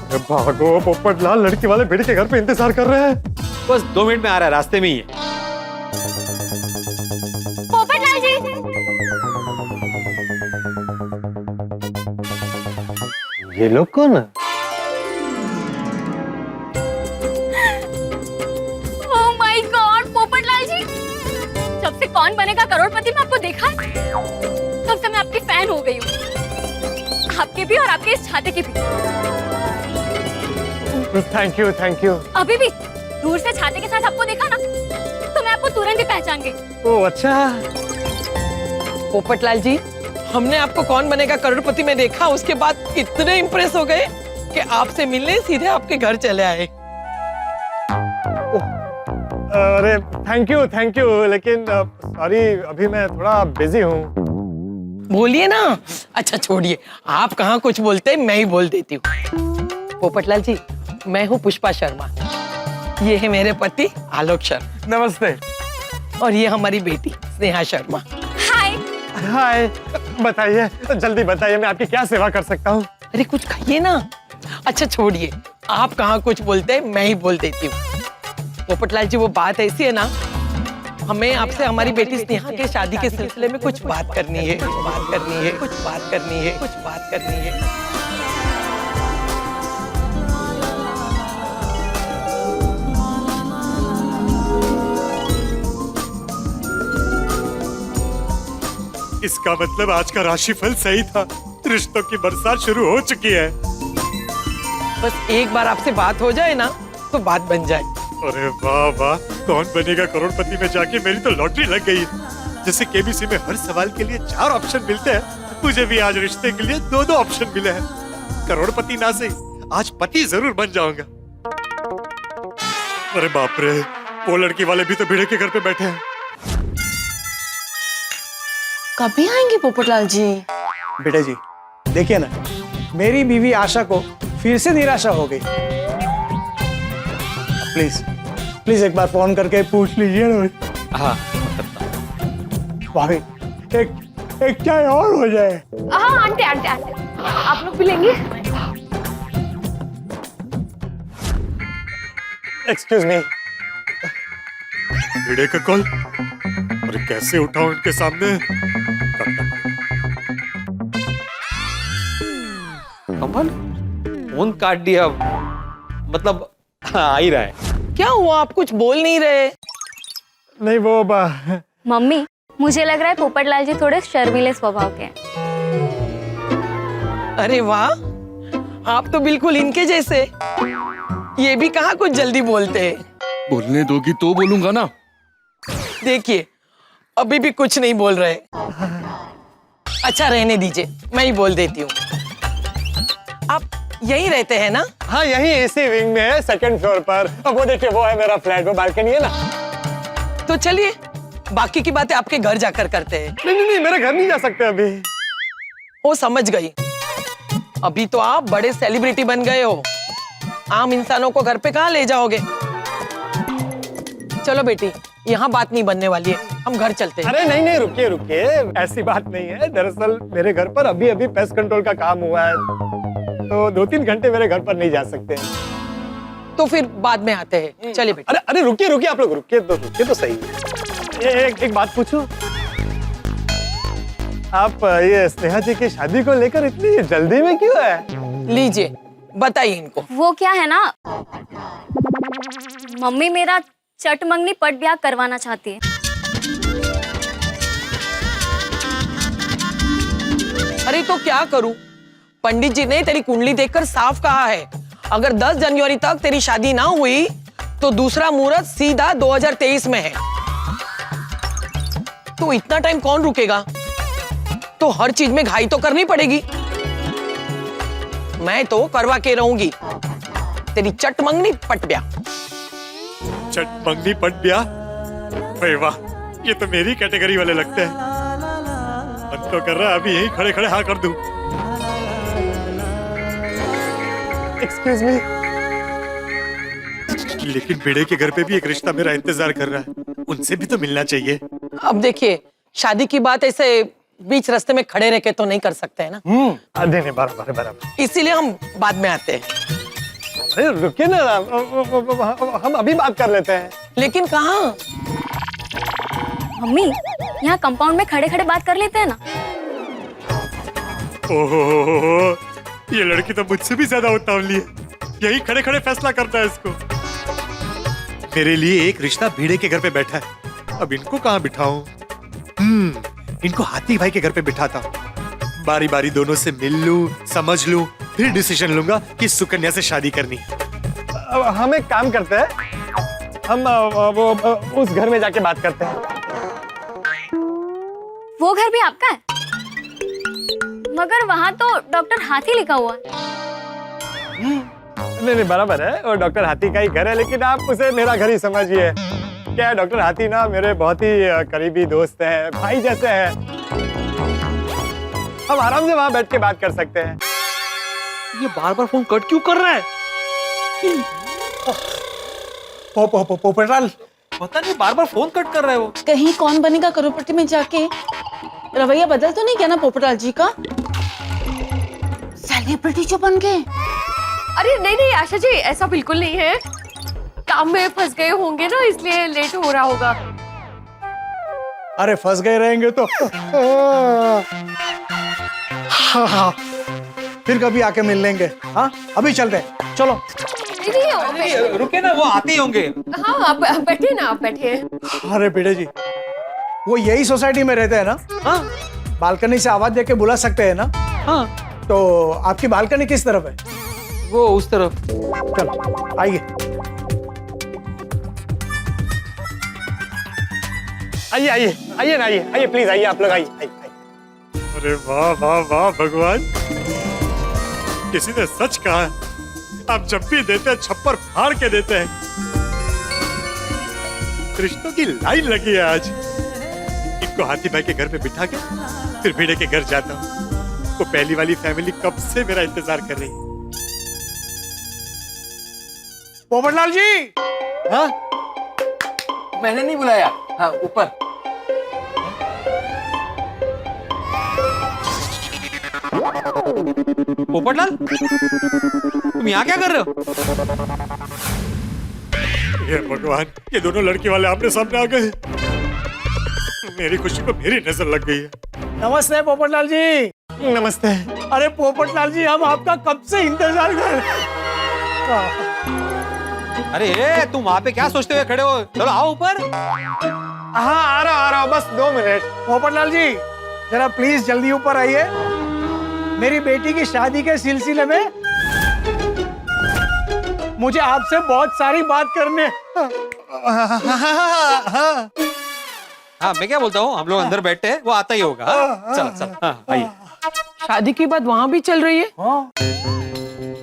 अरे भागो पोपटलाल, लड़की वाले भेड़े के घर पे इंतजार कर रहे हैं। बस 2 मिनट में आ रहा है, रास्ते में ही है। पोपटलाल जी ये लोग कौन है? ओह माय गॉड पोपटलाल जी, जब से कौन बनेगा करोड़पति में आपको देखा है तब से मैं आपकी फैन हो गई हूँ, आपके भी और आपके इस छाते के भी। Thank you. अभी भी दूर से छाते के साथ आपको देखा ना तो मैं आपको तुरंत ही पहचान गई। ओह अच्छा। पोपटलाल जी, हमने आपको कौन बनेगा करोड़पति में देखा, उसके बाद इतने इम्प्रेस हो गए कि आपसे मिलने सीधे आपके घर चले आए। अरे थैंक यू, लेकिन सॉरी अभी मैं थोड़ा बिजी हूँ। बोलिए ना। अच्छा छोड़िए, आप कहाँ कुछ बोलते हैं, मैं ही बोल देती हूँ। पोपटलाल जी, मैं हूँ पुष्पा शर्मा, ये है मेरे पति आलोक शर्मा। नमस्ते। और ये हमारी बेटी स्नेहा शर्मा। हाय, बताइए, जल्दी बताइए, मैं आपकी क्या सेवा कर सकता हूँ? अरे कुछ खाइए ना। अच्छा छोड़िए, आप कहाँ कुछ बोलते हैं, मैं ही बोल देती हूँ। पोपटलाल जी, वो बात ऐसी है ना, हमें आपसे हमारी बेटी स्नेहा के शादी के सिलसिले में कुछ बात करनी है। इसका मतलब आज का राशिफल सही था, रिश्तों की बरसात शुरू हो चुकी है। बस एक बार आपसे बात हो जाए ना तो बात बन जाए। अरे वाह वाह, कौन बनेगा करोड़पति में जाके मेरी तो लॉटरी लग गई। जैसे केबीसी में हर सवाल के लिए 4 ऑप्शन मिलते हैं, मुझे भी आज रिश्ते के लिए 2 ऑप्शन मिले हैं। करोड़पति ना सही, आज पति जरूर बन जाऊंगा। अरे बाप रे, वो लड़की वाले भी तो भिड़े के घर पे बैठे हैं। कभी आएंगे पोपटलाल जी? बेटे जी देखिए ना, मेरी बीवी आशा को फिर से निराशा हो गई। प्लीज प्लीज एक बार फोन करके पूछ लीजिए ना। हाँ भाभी एक चाय और हो जाए। हाँ आंटी आंटी आंटी, आप लोग भी लेंगे? Excuse me. भिड़े का कॉल, अरे कैसे उठाऊं इनके सामने। कमल फोन काट दिया, मतलब आ ही रहा है। क्या हुआ, आप कुछ बोल नहीं रहे? नहीं वो मम्मी, मुझे लग रहा है पोपटलाल जी थोड़े शर्मीले स्वभाव के हैं। अरे वाह, आप तो बिल्कुल इनके जैसे। ये भी कहाँ कुछ जल्दी बोलते हैं। बोलने दोगी तो बोलूंगा ना। देखिए अभी भी कुछ नहीं बोल रहे। अच्छा रहने दीजिए, मैं ही बोल देती हूँ। आप यहीं रहते हैं ना? हाँ यही इसी विंग में है, सेकंड फ्लोर पर। अब वो देखिए, वो है मेरा फ्लैट, वो बालकनी है ना। तो चलिए बाकी की बातें आपके घर जाकर करते हैं। नहीं मेरे घर नहीं जा सकते अभी। वो समझ गई, अभी तो आप बड़े सेलिब्रिटी बन गए हो, आम इंसानों को घर पे कहाँ ले जाओगे। चलो बेटी, यहाँ बात नहीं बनने वाली है, हम घर चलते हैं। अरे नहीं रुकिए रुकिए, ऐसी बात नहीं है। दरअसल मेरे घर पर अभी अभी पेस्ट कंट्रोल का काम हुआ है, तो 2-3 घंटे मेरे घर पर नहीं जा सकते हैं। तो फिर बाद में आते हैं। चलिए बेटी। अरे रुकिए आप लोग, रुकिए तो सही। एक बात पूछूं, आप ये स्नेहा जी की शादी को लेकर इतनी जल्दी में क्यों है? लीजिए बताइए इनको। वो क्या है ना, मम्मी मेरा चट मंगनी पट ब्याह करवाना चाहती है। अरे तो क्या करूं, पंडित जी ने तेरी कुंडली देखकर साफ कहा है, अगर 10 जनवरी तक तेरी शादी ना हुई तो दूसरा मुहूर्त सीधा 2023 में है। तो इतना टाइम कौन रुकेगा, तो हर चीज में घाई तो करनी पड़ेगी। मैं तो करवा के रहूंगी तेरी चट मंगनी पट ब्याह। चट मंगनी पट ब्याह, अरे वाह, ये तो मेरी कैटेगरी वाले लगते हैं। मन तो कर रहा है अभी यहीं खड़े खड़े हाँ कर दूं। Excuse me. लेकिन भिड़े के घर पे भी एक रिश्ता मेरा इंतजार कर रहा है, उनसे भी तो मिलना चाहिए। अब देखिए, शादी की बात ऐसे बीच रास्ते में खड़े रह के तो नहीं कर सकते हैं ना। नहीं बराबर। इसीलिए हम बाद में आते हैं। अरे रुकिए ना, हम अभी बात कर लेते हैं। लेकिन कहाँ? मम्मी, यहाँ कंपाउंड में खड़े खड़े बात कर लेते हैं ना। ओहो, ये लड़की तो मुझसे भी ज्यादा उतावली है, यही खड़े खड़े फैसला करता है इसको। मेरे लिए एक रिश्ता भिड़े के घर पे बैठा है, अब इनको कहाँ बिठाऊं? इनको हाथी भाई के घर पे बिठाता हूँ। बारी बारी दोनों से मिल लूं, समझ लूं, फिर डिसीजन लूंगा कि सुकन्या से शादी करनी। हम एक काम करते हैं, हम वो उस घर में जाके बात करते हैं। वो घर भी आपका है? मगर वहाँ तो डॉक्टर हाथी लिखा हुआ है। नहीं बराबर है, वो डॉक्टर हाथी का ही घर है, लेकिन आप उसे मेरा घर ही समझिए। क्या है, डॉक्टर हाथी ना मेरे बहुत ही करीबी दोस्त हैं, भाई जैसे हैं। हम आराम से वहां बैठ के बात कर सकते हैं। ये बार बार फोन कट क्यों कर रहा है? पोपटलाल, पता नहीं बार बार फोन कट कर रहा है वो। कहीं कौन बनेगा करोड़पति में जाके रवैया बदल तो नहीं गया ना पोपटलाल जी का? सेलिब्रिटी जो बन गए। अरे नहीं आशा जी, ऐसा बिल्कुल नहीं है। काम में फंस गए होंगे ना, इसलिए लेट हो रहा होगा। अरे फंस गए रहेंगे तो फिर कभी आके मिल लेंगे। हाँ अभी चलते हैं, चलो। नहीं, रुके ना, वो आते ही होंगे। हाँ आप बैठिए ना, आप बैठिए। अरे बेटे जी, वो यही सोसाइटी में रहते हैं ना? हाँ, बालकनी से आवाज देके बुला सकते हैं ना? हाँ। तो आपकी बालकनी किस तरफ है? वो उस तरफ। चलो आइए। आइए प्लीज आइए, आप लोग आइए। अरे वाह वाह वाह भगवान, किसी ने सच कहा है, आप जब भी देते हैं छप्पर फाड़ के देते हैं। रिश्तों की लाइन लगी है आज। इनको हाथी भाई के घर पे बिठा के फिर भिड़े के घर जाता हूँ। तो पहली वाली फैमिली कब से मेरा इंतजार कर रही है। पोपटलाल जी। हाँ मैंने नहीं बुलाया। हाँ ऊपर। पोपटलाल तुम यहाँ क्या कर रहे हो? ये भगवान, ये दोनों लड़की वाले आमने सामने आ गए। मेरी खुशी को मेरी नजर लग गई है। नमस्ते पोपटलाल जी। नमस्ते। अरे पोपटलाल जी, हम आपका कब से इंतजार कर रहे हैं। अरे तुम वहाँ पे क्या सोचते हुए खड़े हो? चलो आओ ऊपर। हाँ आ रहा हूँ, बस 2 मिनट। पोपटलाल जी जरा प्लीज जल्दी ऊपर आइए। मेरी बेटी की शादी के सिलसिले में मुझे आपसे बहुत सारी बात करने। हाँ मैं क्या बोलता हूँ, हम लोग अंदर बैठे हैं, वो आता ही होगा। चलो चलो हाँ आइए। शादी की बात वहां भी चल रही है।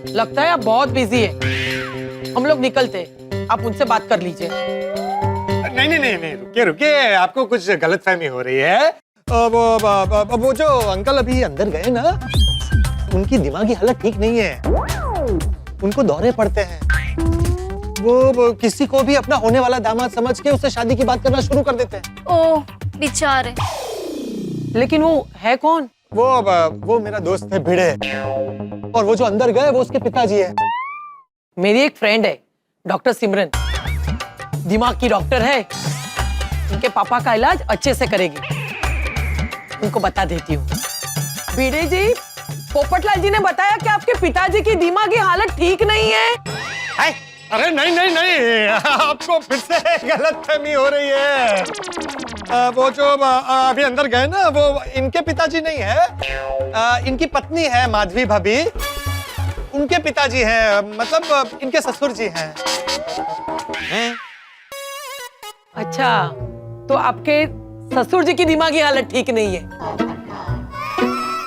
लगता है आप बहुत बिजी है। हम लोग निकलते हैं, आप उनसे बात कर लीजिए। नहीं, रुकिए रुकिए, आपको कुछ गलतफहमी हो रही है। वो जो अंकल अभी अंदर गए ना, उनकी दिमागी हालत ठीक नहीं है। उनको दौरे पड़ते हैं। वो किसी को भी अपना होने वाला दामाद समझ के उससे शादी की बात करना शुरू कर देते हैं। ओह बेचारे। लेकिन वो है कौन? वो मेरा दोस्त है भिड़े, और वो जो अंदर गए वो उसके पिताजी है। मेरी एक फ्रेंड है डॉक्टर सिमरन, दिमाग की डॉक्टर है। उनके पापा का इलाज अच्छे से करेगी। उनको बता देती हूँ। भिड़े जी, पोपटलाल जी ने बताया कि आपके पिताजी की दिमागी हालत ठीक नहीं है। अरे नहीं, आपको फिर से गलतफहमी हो रही है। वो जो अभी अंदर गए ना, वो इनके पिताजी नहीं है। इनकी पत्नी है माधवी भाभी, उनके पिताजी हैं, मतलब इनके ससुर जी हैं। अच्छा, तो आपके ससुर जी की दिमागी हालत ठीक नहीं है,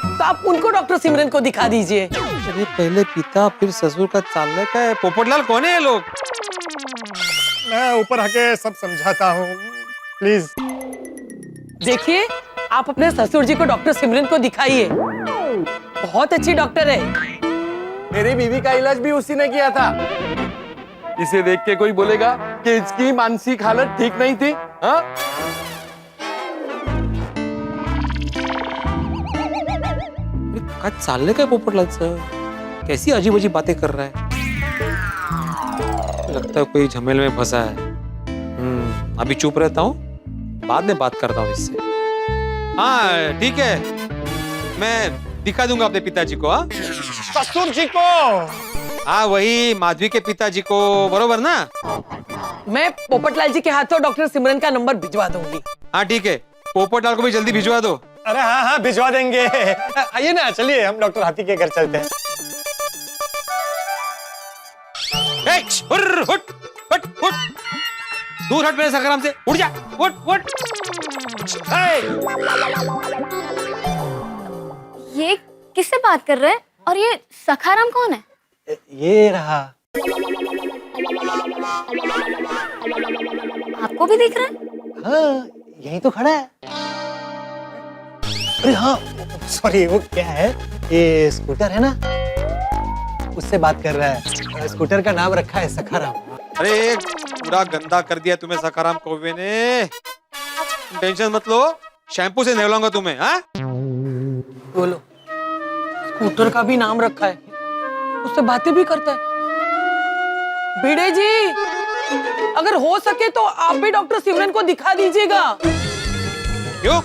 तो आप उनको डॉक्टर सिमरन को दिखा दीजिए। अरे पहले पिता फिर ससुर का चालने का है। पोपटलाल कौन है ये लोग? मैं ऊपर आके सब समझाता हूँ, प्लीज। देखिए, आप अपने ससुर जी को डॉक्टर सिमरन को दिखाइए। बहुत अच्छी डॉक्टर है। मेरी बीवी का इलाज भी उसी ने किया था। इसे देख के कोई बोलेगा कि इसकी मानसिक हालत ठीक नहीं थी? हाँ? काय चाललंय काय पोपटलालचं? कैसी अजीब अजीब बातें कर रहा है। लगता है कोई झमेल में फंसा है। अभी चुप रहता हूँ, बाद में बात करता हूँ इससे। हाँ ठीक है, मैं दिखा दूंगा अपने पिताजी को। हाँ ससुर जी को। हाँ वही माधवी के पिताजी को, बरोबर ना? मैं पोपटलाल जी के हाथों डॉक्टर सिमरन का नंबर भिजवा दूंगी। हाँ ठीक है, पोपटलाल को भी जल्दी भिजवा दो। अरे हाँ भिजवा देंगे। आइए ना, चलिए हम डॉक्टर हाथी के घर चलते हैं। दूर हट मेरे सखाराम से, उठ जा, उठ। ये किससे बात कर रहे हैं? और ये सखाराम कौन है? ये रहा। आपको भी दिख रहा है? हाँ यही तो खड़ा है। अरे हाँ सॉरी, वो क्या है, ये स्कूटर है ना, उससे बात कर रहा है। स्कूटर का नाम रखा है सखाराम। अरे पूरा गंदा कर दिया तुम्हें सखाराम कौवे ने। टेंशन मत लो, शैम्पू से नहलाऊंगा तुम्हें। हाँ बोलो, स्कूटर का भी नाम रखा है, उससे बातें भी करता है। भिड़े जी, अगर हो सके तो आप भी डॉक्टर सिमरन को दिखा दीजिएगा। क्यों?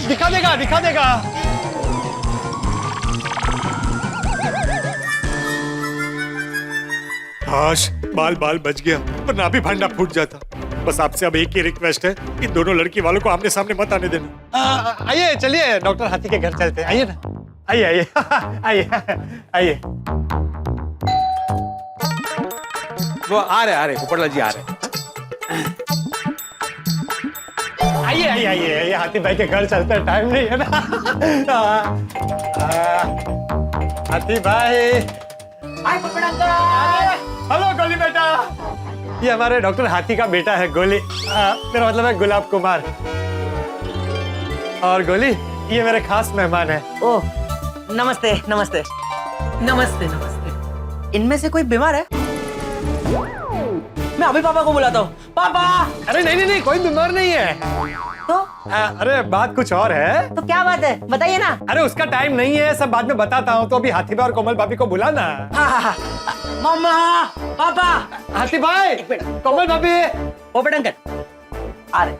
दिखा देगा। काश बाल बच गया, वरना भी भांडा फूट जाता। बस आपसे अब एक ही रिक्वेस्ट है कि दोनों लड़की वालों को आमने सामने मत आने देना। आइए चलिए डॉक्टर हाथी के घर चलते हैं। आइए ना, आइए। वो आ रहे पोपटलाल जी आ रहे। आइए हाथी भाई के घर चलते हैं, टाइम नहीं है ना। हाथी भाई। हेलो गोली बेटा। ये हमारे डॉक्टर हाथी का बेटा है गोली। मेरा मतलब है गुलाब कुमार। और गोली ये मेरे खास मेहमान है। ओह, नमस्ते नमस्ते नमस्ते नमस्ते। इनमें से कोई बीमार है? मैं अभी पापा को बुलाता हूँ। पापा! अरे नहीं नहीं, कोई बीमार नहीं है। तो अरे बात कुछ और है। तो क्या बात है, बताइए ना। अरे उसका टाइम नहीं है, सब बाद में बताता हूँ। तो अभी हाथी भाई और कोमल भाभी को बुलाना। हाँ। मम्मा, पापा, हाथी भाई, कोमल भाभी, पोपट अंकल। अरे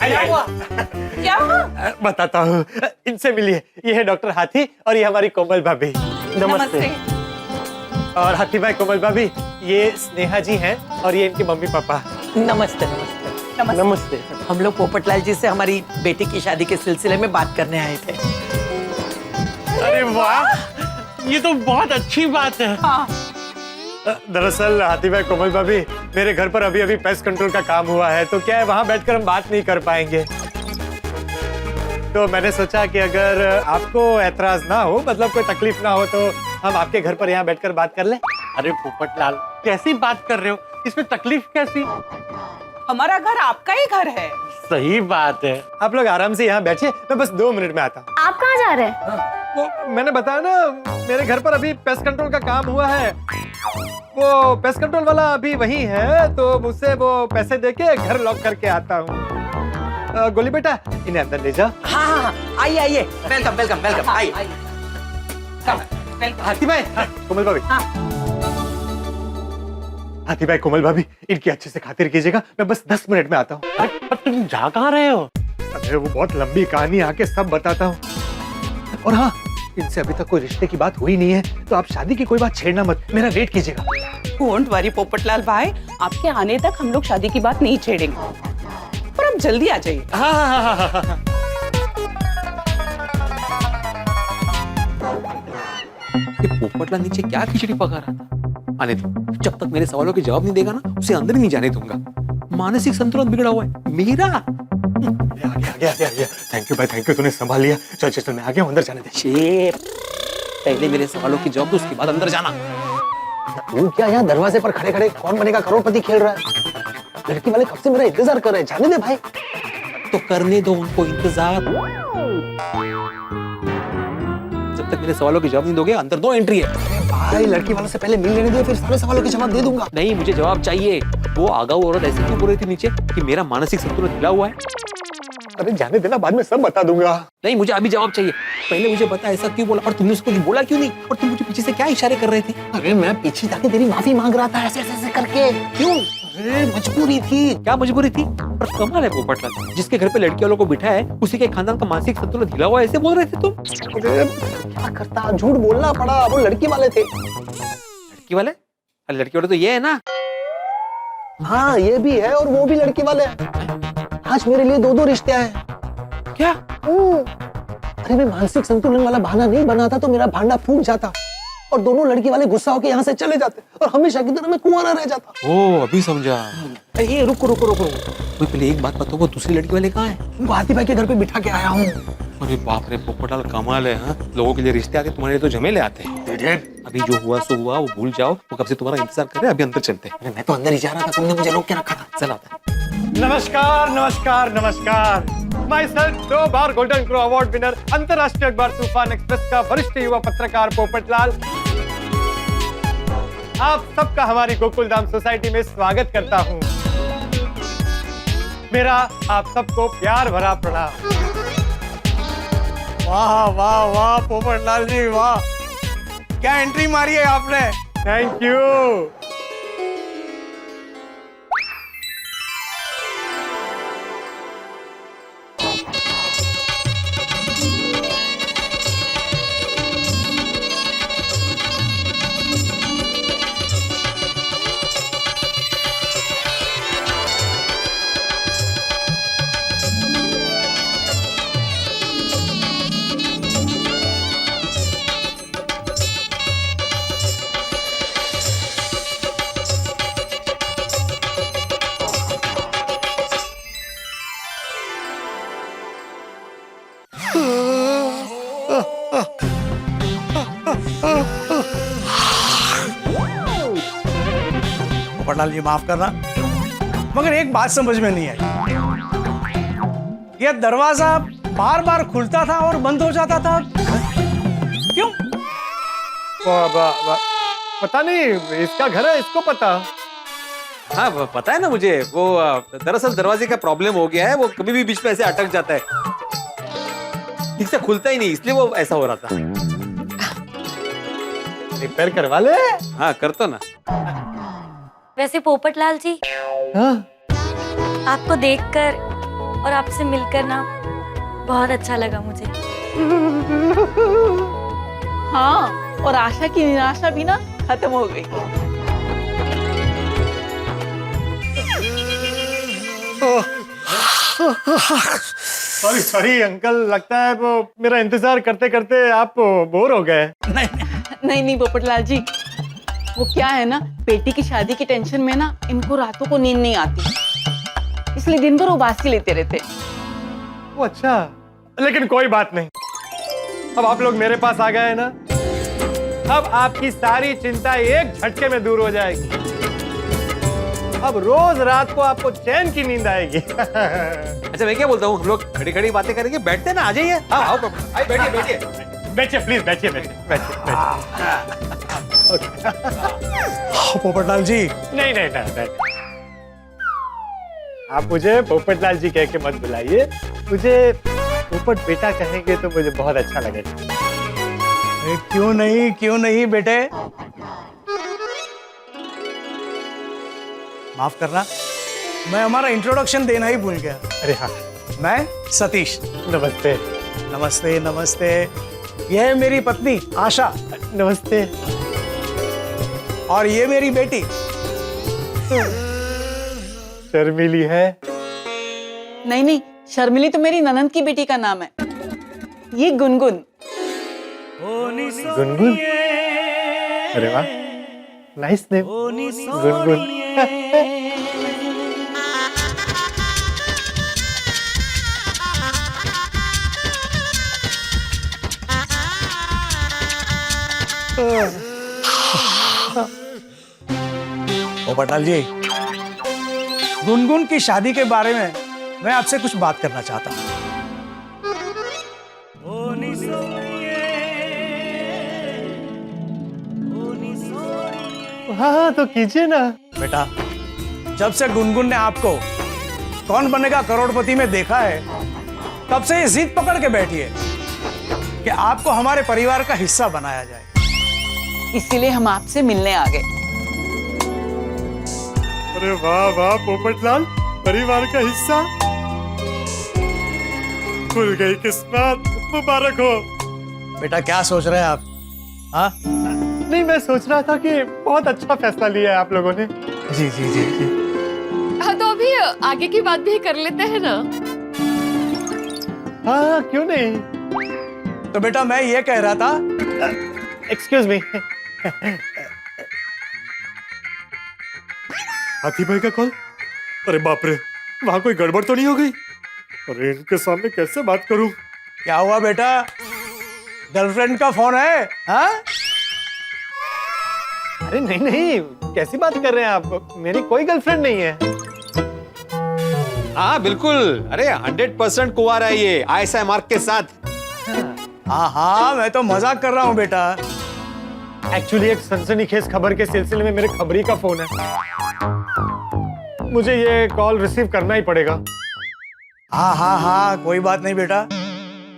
क्या हुआ? क्या हुआ? बताता हूँ, इनसे मिलिए। ये है डॉक्टर हाथी और ये हमारी कोमल भाभी। नमस्ते। और हाथी भाई, कोमल भाभी, ये स्नेहा जी हैं और ये इनके मम्मी पापा। नमस्ते नमस्ते नमस्ते। हम लोग पोपटलाल जी से हमारी बेटी की शादी के सिलसिले में बात करने आए थे। अरे वाह, ये तो बहुत अच्छी बात है। दरअसल हाथी भाई, कोमल भाभी, मेरे घर पर अभी अभी पेस्ट कंट्रोल का काम हुआ है, तो क्या है वहां बैठकर हम बात नहीं कर पाएंगे। तो मैंने सोचा कि अगर आपको ऐतराज ना हो, मतलब कोई तकलीफ ना हो, तो हम आपके घर पर यहाँ बैठकर बात कर लें। अरे पोपटलाल, कैसी बात कर रहे हो? इसमें तकलीफ कैसी? हमारा घर आपका ही घर है। सही बात है। आप लोग आराम से यहाँ बैठिए, मैं बस 2 मिनट में आता हूँ। आप कहाँ जा रहे हैं? वो मैंने बताया ना, मेरे घर पर अभी पेस्ट कंट्रोल का काम हुआ है। वो पेस्ट कंट्रोल वाला अभी वही है, तो मुझसे वो पैसे देके घर लॉक करके आता हूँ। गोली बेटा, इन्हें अंदर ले जाओ। हाँ, आइए आइए। Welcome welcome welcome. आइए। हाथी भाई, कोमल भाभी। हाथी भाई, कोमल भाभी, इनकी अच्छे से खातिर कीजिएगा। मैं बस 10 मिनट में आता हूँ। पर तुम जा कहाँ रहे हो? अरे वो बहुत लंबी कहानी, आके सब बताता हूँ। और हाँ, इनसे अभी तक कोई रिश्ते की बात हुई नहीं है, तो आप शादी की कोई बात छेड़ना मत, मेरा वेट कीजिएगा। डोंट वरी पोपटलाल भाई, आपके आने तक हम लोग शादी की बात नहीं छेड़ेंगे। पर आप जल्दी आ जाइए। हाँ। ये पोपटलाल नीचे क्या खिचड़ी पका रहा था? आने दो, जब तक मेरे सवालों के जवाब नहीं देगा ना, उसे अंदर ही नहीं जाने दूंगा। मानसिक संतुलन बिगड़ा हुआ है मेरा। आ गया। थैंक यू भाई, थैंक यू, तूने संभाल लिया। चल मैं आ गया हूं, अंदर जाने दे। शेर, पहले मेरे सवालों के जवाब दो, उसके बाद अंदर जाना। तू क्या यहाँ दरवाजे पर खड़े खड़े कौन बनेगा करोड़पति खेल रहा है? लड़की वाले कब से मेरा इंतजार कर रहे हैं, जाने दे भाई। तो करने दो उनको इंतजार। जब तक मेरे सवालों के जवाब नहीं दोगे, अंदर दो एंट्री है। भाई लड़की वालों से पहले मिल लेने दे, फिर सारे सवालों के जवाब दे दूंगा। नहीं, मुझे जवाब चाहिए। वो आगाऊ औरत ऐसे क्यों बोल रही थी नीचे कि मेरा मानसिक संतुलन हिला हुआ है? अरे जाने देना, बाद में सब बता दूंगा। नहीं, मुझे अभी जवाब चाहिए। पहले मुझे बता, ऐसा क्यों बोला और तुमने उसको कुछ बोला क्यों नहीं? और तुम मुझे पीछे से क्या इशारे कर रहे थे? अरे मैं पीछे जाके तेरी माफी मांग रहा था, ऐसे ऐसे करके। क्यों? अरे मजबूरी थी। क्या मजबूरी थी? पर कमाल है पोपटलाल, जिसके घर पे लड़की वालों को बिठा है, उसी के खानदान का मानसिक संतुलन हिला हुआ है, ऐसे बोल रहे थे तुम? अरे क्या करता, झूठ बोलना पड़ा, वो लड़की वाले थे। लड़की वाले? अरे लड़की वाले तो ये है ना। हाँ ये भी है, और वो भी लड़की वाले। आज मेरे लिए 2 रिश्ते आए। क्या? अरे मैं मानसिक संतुलन वाला बहाना नहीं बनाता तो मेरा भांडा फूट जाता और दोनों लड़की वाले गुस्सा होकर यहाँ से चले जाते और हमेशा की तरह मैं कुंवारा रह जाता। ओ, अभी समझा। ये रुको। कोई पहले एक बात बताओ, वो दूसरी लड़की वाले कहाँ हैं? उनको हाथी भाई के घर पे बिठा के आया हूँ। अरे बाप रे पोपटलाल, कमाल है। हाँ, लोगों के लिए रिश्ते आते, तुम्हारे लिए तो झमेले आते हैं। अभी जो हुआ सो हुआ, वो भूल जाओ। वो कब से तुम्हारा इंतजार कर रहे हैं, अभी अंदर चलते हैं। मैं तो अंदर ही जा रहा था, तुमने मुझे रोक के रखा था। चल आता है। नमस्कार। My self 2 bar golden crow award winner, अंतरराष्ट्रीय अखबार तूफान एक्सप्रेस का वरिष्ठ युवा पत्रकार पोपटलाल आप सबका हमारी गोकुलधाम सोसाइटी में स्वागत करता हूँ। मेरा आप सबको प्यार भरा प्रणाम। वाह पोपटलाल जी, वाह क्या एंट्री मारी है आपने। Thank you. पोपटलाल जी माफ करना, मगर एक बात समझ में नहीं आई। यह दरवाजा बार बार खुलता था और बंद हो जाता था, क्यों? पता नहीं, इसका घर है, इसको पता। हाँ पता है ना मुझे, वो दरअसल दरवाजे का प्रॉब्लम हो गया है, वो कभी भी बीच में ऐसे अटक जाता है, ठीक से खुलता ही नहीं, इसलिए वो ऐसा हो रहा था। रिपेयर करवा ले। हाँ कर तो ना। वैसे पोपटलाल जी, हाँ? आपको देखकर और आपसे मिलकर ना बहुत अच्छा लगा मुझे। हाँ, और आशा की निराशा भी ना खत्म हो गई। सॉरी सॉरी अंकल, लगता है वो मेरा इंतजार करते करते आप बोर हो गए। नहीं पोपटलाल जी, वो क्या है ना, बेटी की शादी की टेंशन में ना इनको रातों को नींद नहीं आती, इसलिए दिन भर उबासी लेते रहते। वो अच्छा, लेकिन कोई बात नहीं, अब आप लोग मेरे पास आ गए ना, अब आपकी सारी चिंता एक झटके में दूर हो जाएगी। अब रोज रात को आपको चैन की नींद आएगी। अच्छा मैं क्या बोलता हूँ, हम लोग खड़ी खड़ी बातें करेंगे, बैठते ना, आ जाइए। हाँ आओ बैठिए बैठिए बैठिए प्लीज, बैठिए बैठिए बैठिए। पोपटलाल जी, नहीं नहीं नहीं, आप मुझे पोपटलाल जी कह के मत बुलाइए, मुझे पोपट बेटा कहेंगे तो मुझे बहुत अच्छा लगेगा। क्यों नहीं बेटे, माफ करना, मैं हमारा इंट्रोडक्शन देना ही भूल गया। अरे हाँ, मैं सतीश। नमस्ते। नमस्ते नमस्ते, यह है मेरी पत्नी आशा। नमस्ते। और ये मेरी बेटी शर्मिली है। नहीं, शर्मिली तो मेरी ननंद की बेटी का नाम है, ये गुनगुन। गुनगुन? अरे वाह, नाइस नेम, गुनगुन। पोपटलाल जी, गुनगुन की शादी के बारे में मैं आपसे कुछ बात करना चाहता हूँ। हाँ तो कीजिए ना। बेटा, जब से गुनगुन ने आपको कौन बनेगा करोड़पति में देखा है, तब से ये जिद पकड़ के बैठी है कि आपको हमारे परिवार का हिस्सा बनाया जाए। इसीलिए हम आपसे मिलने आ गए। अरे वाह वाह पोपटलाल, परिवार का हिस्सा, खुल गई किस्मत, मुबारक हो। बेटा क्या सोच रहे हैं आप? हाँ? नहीं, मैं सोच रहा था कि बहुत अच्छा फैसला लिया है आप लोगों ने। जी जी जी जी। हाँ तो अभी आगे की बात भी कर लेते हैं ना। हाँ क्यों नहीं। तो बेटा मैं ये कह रहा था, एक्सक्यूज मी, हाथी भाई का कॉल। अरे बाप रे, वहां कोई गड़बड़ तो नहीं हो गई? अरे इनके सामने कैसे बात करूं? क्या हुआ बेटा, गर्लफ्रेंड का फोन है? हाँ? अरे नहीं नहीं, कैसी बात कर रहे हैं आप, मेरी कोई गर्लफ्रेंड नहीं है। हाँ बिल्कुल, अरे 100% कुंवारा है ये, आईएसआई मार्क के साथ। हाँ हाँ, मैं तो मजाक कर रहा हूँ बेटा। एक्चुअली एक सनसनीखेज खबर के सिलसिले में मेरे खबरी का फोन है, मुझे ये कॉल रिसीव करना ही पड़ेगा। हाँ हाँ हाँ, कोई बात नहीं बेटा,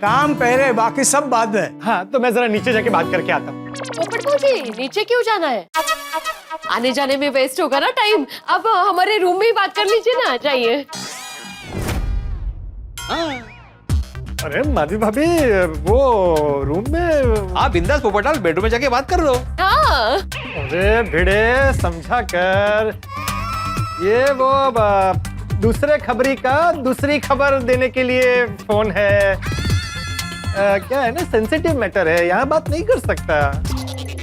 काम पहले बाकी सब बाद में। हाँ तो मैं जरा नीचे जाके बात करके आता हूँ। पोपट जी, नीचे क्यों जाना है? आने जाने में वेस्ट होगा ना टाइम, अब हमारे रूम में ही बात कर लीजिए ना, जाइए। अरे माधवी भाभी, वो रूम में आप बिंदास पोपटलाल, बेडरूम में जाके बात कर लो। हाँ। अरे भिड़े, समझा कर, ये वो दूसरे खबरी का दूसरी खबर देने के लिए फोन है। क्या है ना, सेंसिटिव मैटर है, यहाँ बात नहीं कर सकता।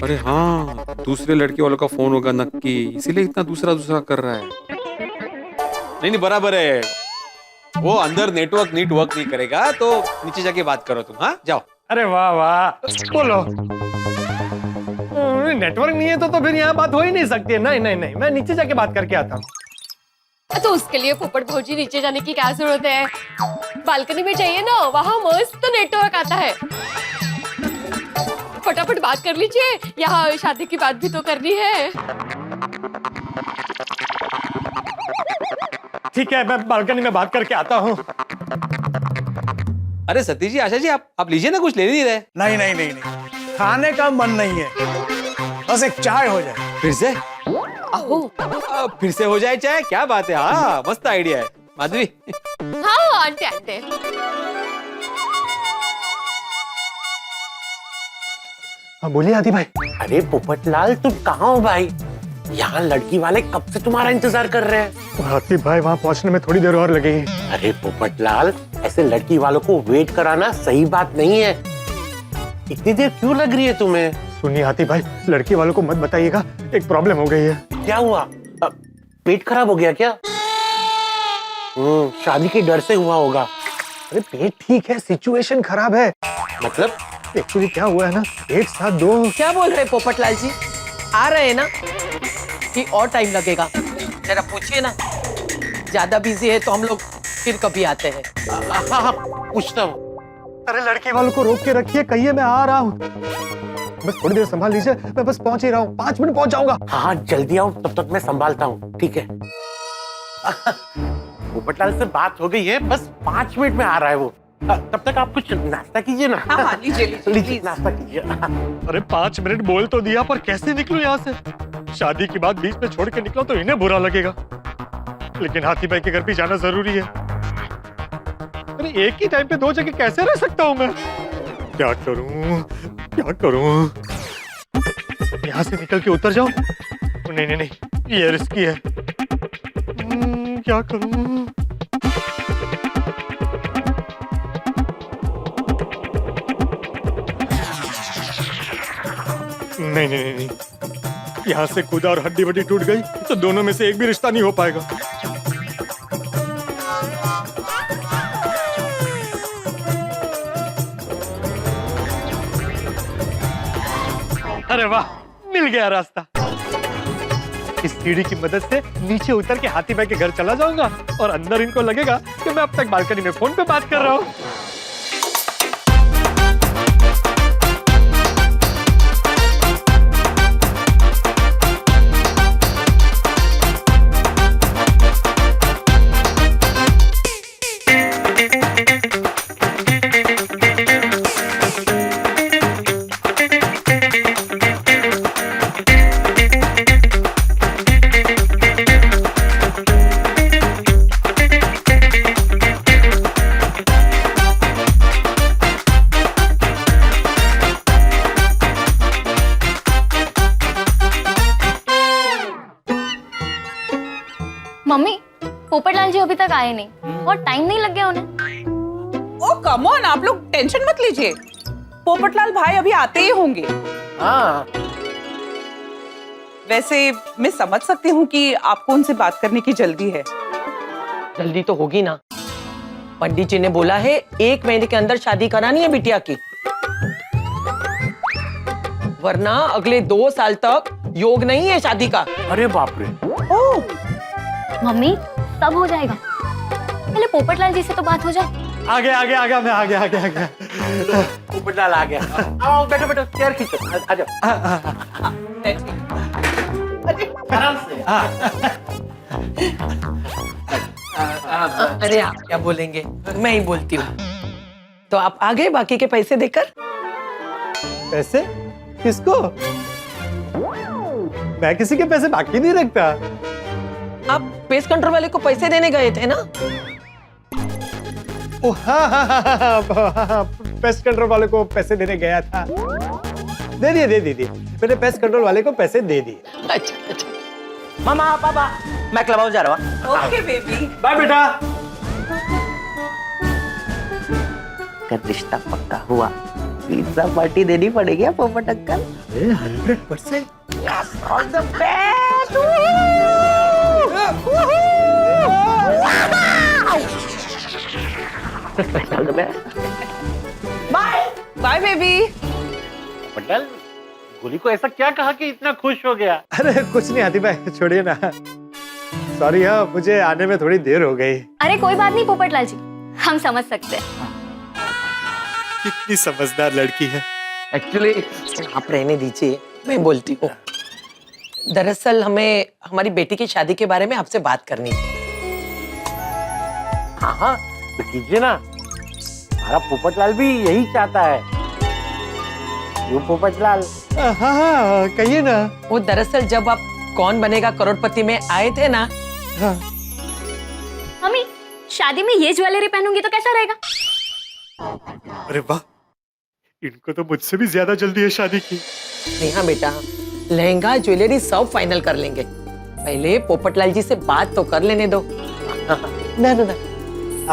अरे हाँ, दूसरे लड़के वालों का फोन होगा नक्की, इसीलिए इतना दूसरा कर रहा है। नहीं बराबर है, वो अंदर नेटवर्क नहीं करेगा, तो नीचे जाके बात करो तुम। हाँ जाओ। अरे वाह वाह, बोलो। जरूरी नेटवर्क नहीं है तो फिर यहाँ बात हो ही नहीं सकती है। नहीं नहीं नहीं, मैं नीचे जाके बात करके आता हूँ। तो उसके लिए पोपट भौजी नीचे जाने की क्या जरूरत है? बालकनी में जाइए ना, वहाँ मस्त नेटवर्क आता है। फटाफट बात कर लीजिए, यहाँ शादी की बात भी तो करनी है। ठीक है, मैं बालकनी में बात करके आता हूँ। अरे सतीश जी, आशा जी, आप लीजिए ना, कुछ ले नहीं रहे। नहीं नहीं नहीं नहीं, खाने का मन नहीं है, बस एक चाय हो जाए। फिर से फिर से हो जाए चाय? क्या बात है, हाँ मस्त आइडिया है माधवी। हाँ आंटे आंटे। हाँ बोलिए आदि भाई। अरे पोपटलाल, तुम कहाँ हो भाई? यहाँ लड़की वाले कब से तुम्हारा इंतजार कर रहे हैं। आतिफ भाई, वहाँ पहुँचने में थोड़ी देर और लगेगी। अरे पोपटलाल, ऐसे लड़की वालों को वेट कराना सही बात नहीं है। इतनी देर क्यों लग रही है तुम्हें? सुनिए आतिफ भाई, लड़की वालों को मत बताइएगा, एक प्रॉब्लम हो गई है। क्या हुआ? पेट खराब हो गया क्या? शादी के डर से हुआ होगा। अरे पेट ठीक है, सिचुएशन खराब है। मतलब एक्चुअली क्या हुआ है ना, एक साथ दो। क्या बोल रहे पोपटलाल जी? आ रहे हैं ना कि और टाइम लगेगा? जरा पूछिए ना, ज्यादा बिजी है तो हम लोग फिर कभी आते हैं। हाँ पूछता हूँ। अरे लड़की वालों को रोक के रखिए, कहिए मैं आ रहा हूँ। बस थोड़ी देर संभाल लीजिए, मैं बस पहुंच ही रहा हूँ, 5 मिनट पहुंच जाऊंगा। हाँ जल्दी आओ, तब तक मैं संभालता हूँ। ठीक है। पोपटलाल से बात हो गई है, बस 5 मिनट में आ रहा है वो। तब तक आप कुछ नाश्ता कीजिए ना। हाँ, लीजिए नाश्ता कीजिए। अरे 5 मिनट बोल तो दिया, पर कैसे निकलूं यहाँ से? शादी की बात बीच में छोड़ के निकला तो इन्हें बुरा लगेगा, लेकिन हाथी भाई के घर भी जाना जरूरी है। अरे एक ही टाइम पे 2 जगह कैसे रह सकता हूँ मैं? क्या करूँ क्या करूँ? यहाँ से निकल के उतर जाऊं? नहीं नहीं नहीं, ये रिस्की है। क्या करूँ? नहीं नहीं नहीं, यहाँ से कूदा और हड्डी वड्डी टूट गई तो दोनों में से एक भी रिश्ता नहीं हो पाएगा। अरे वाह, मिल गया रास्ता। इस सीढ़ी की मदद से नीचे उतर के हाथी भाई के घर चला जाऊंगा और अंदर इनको लगेगा कि मैं अब तक बालकनी में फोन पे बात कर रहा हूँ। मम्मी, पोपटलाल जी अभी तक आए नहीं और टाइम नहीं लग गया उन्हें। ओ कम ऑन, आप लोग टेंशन मत लीजिए, पोपटलाल भाई अभी आते ही होंगे। हाँ वैसे मैं समझ सकती हूँ कि आपको उनसे बात करने की जल्दी है। जल्दी तो होगी ना, पंडित जी ने बोला है 1 महीने के अंदर शादी करानी है बिटिया की, वरना अगले 2 साल तक योग नहीं है शादी का। अरे बाप रे। मम्मी, सब हो जाएगा, पहले पोपटलाल जी से तो बात हो जाए। आ गया मैं आ गया। पोपटलाल आ गया। आओ बैठो बैठो, चेयर खींचो, आ जाओ। आराम से। अरे आप क्या बोलेंगे, मैं ही बोलती हूँ। तो आप आ गए बाकी के पैसे देकर? पैसे? किसको? मैं किसी के पैसे बाकी नहीं रखता। आप पेस्ट कंट्रोल वाले को पैसे देने गए थे ना? ओ हाँ, पेस्ट कंट्रोल वाले को पैसे देने गया था। दे दिए। मैंने पेस्ट कंट्रोल वाले को पैसे दे दिए। अच्छा। मामा पापा, मैं क्लब हाउस जा रहा हूँ। ओके बेबी, बाय बेटा। कर रिश्ता पक्का हुआ, पिज्जा पार्टी देनी पड़ेगी Popat uncle. 100%। All the best. Bye bye baby. Patel, गोली को ऐसा क्या कहा कि इतना खुश हो गया? अरे कुछ नहीं आती भाई, छोड़िए ना। सॉरी हाँ, मुझे आने में थोड़ी देर हो गई। अरे कोई बात नहीं पोपटलाल जी, हम समझ सकते हैं। कितनी समझदार लड़की है। एक्चुअली आप रहने दीजिए, मैं बोलती हूँ। दरअसल हमें हमारी बेटी की शादी के बारे में आपसे बात करनी है। हाँ हाँ तो कीजिए ना, हमारा पोपटलाल भी यही चाहता है। क्यों पोपटलाल? हाँ हाँ कहिए ना। वो दरअसल जब आप कौन बनेगा करोड़पति में आए थे ना, हाँ। मम्मी शादी में ये ज्वेलरी पहनूंगी तो कैसा रहेगा? अरे वाह, इनको तो मुझसे भी ज्यादा जल्दी है शादी की। नेहा बेटा, लहंगा ज्वेलरी सब फाइनल कर लेंगे, पहले पोपटलाल जी से बात तो कर लेने दो। ना ना ना,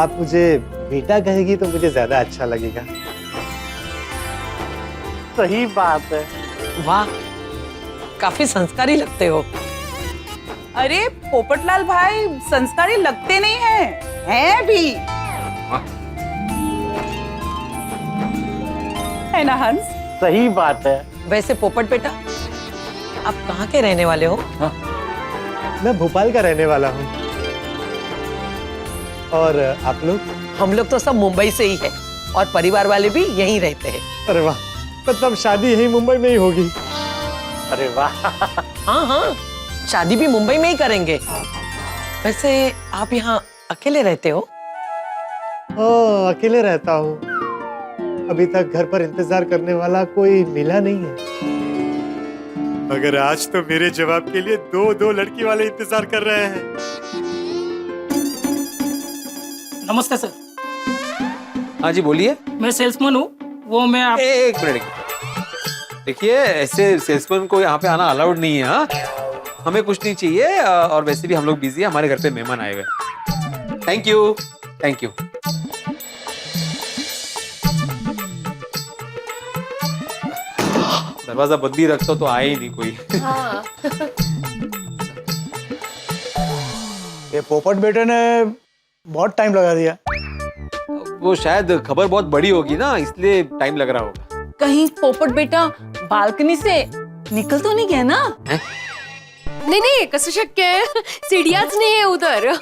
आप मुझे बेटा कहेगी तो मुझे ज्यादा अच्छा लगेगा। सही बात है। वाह, काफी संस्कारी लगते हो। अरे पोपटलाल भाई संस्कारी लगते नहीं हैं भी। है ना हंस? सही बात है। वैसे पोपट बेटा, आप कहाँ के रहने वाले हो? मैं भोपाल का रहने वाला हूँ। और आप लोग? हम लोग तो सब मुंबई से ही है और परिवार वाले भी यहीं रहते हैं। अरे वाह, मतलब शादी यही मुंबई में ही होगी। अरे वाह। हाँ हाँ, शादी भी मुंबई में ही करेंगे। वैसे आप यहाँ अकेले रहते हो? अकेले रहता हूँ। अभी तक घर पर इंतजार करने वाला कोई मिला नहीं है। मगर आज तो मेरे जवाब के लिए दो लड़की वाले इंतजार कर रहे हैं। नमस्ते सर, हाँ जी बोलिए। मैं सेल्समैन हूँ। वो मैं आप एक मिनट देखिए, ऐसे सेल्समैन को यहाँ पे आना अलाउड नहीं है। हाँ, हमें कुछ नहीं चाहिए और वैसे भी हम लोग बिजी है, हमारे घर पे मेहमान आए हुए। Thank you thank you. दरवाजा बंद ही रखता तो आए ही नहीं कोई। हाँ। ये पोपट बेटे ने बहुत टाइम लगा दिया। वो शायद खबर बहुत बड़ी होगी ना, इसलिए टाइम लग रहा होगा। कहीं पोपट बेटा बालकनी से निकल तो नहीं गया ना? नहीं नहीं, कसू शक्य है, सीढ़ियाच नहीं है उधर।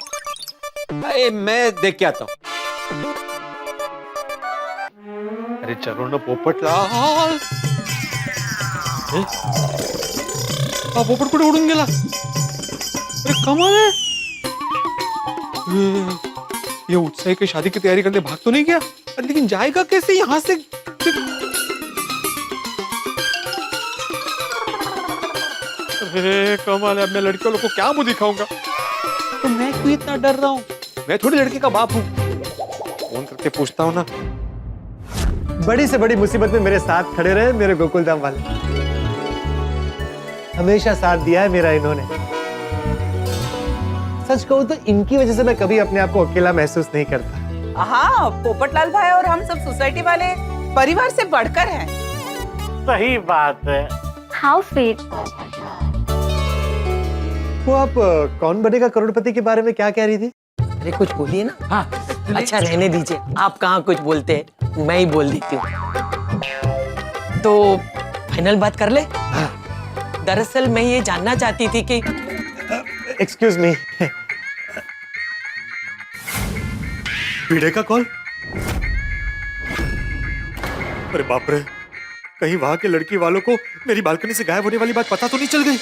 मैं देख के आता हूँ। अरे चलो ना पोपटलाल। पोपट कुठे उडून गेला? अरे कमाल है। ये उत्साही की शादी की तैयारी करने भाग तो नहीं गया, लेकिन जाएगा कैसे यहाँ से? अरे कमाल है, अब मैं लड़के लोगों को क्या मुंह दिखाऊंगा? तो मैं क्यों इतना डर रहा हूँ? मैं थोड़ी लड़के का बाप हूँ। फोन करके पूछता हूँ ना। बड़ी से बड़ी मुसीबत में मेरे साथ खड़े रहे मेरे गोकुल धाम वाले। हमेशा साथ दिया है मेरा इन्होंने। सच कहूँ तो इनकी वजह से मैं कभी अपने आप को अकेला महसूस नहीं करता। हाँ, पोपटलाल भाई और हम सब सोसाइटी वाले परिवार से बढ़कर हैं। सही बात है। How sweet. वो आप कौन बनेगा करोड़पति के बारे में क्या कह रही थी? अरे कुछ बोलिए ना। हाँ, अच्छा रहने दीजिए, आप कहाँ कुछ बोलते हैं, मैं ही बोल देती हूँ। तो फाइनल बात कर ले। हाँ। दरअसल मैं ये जानना चाहती थी कि एक्सक्यूज मी, पीड़े का कॉल? अरे बाप रे, कहीं वहां के लड़की वालों को मेरी बालकनी से गायब होने वाली बात पता तो नहीं चल गई?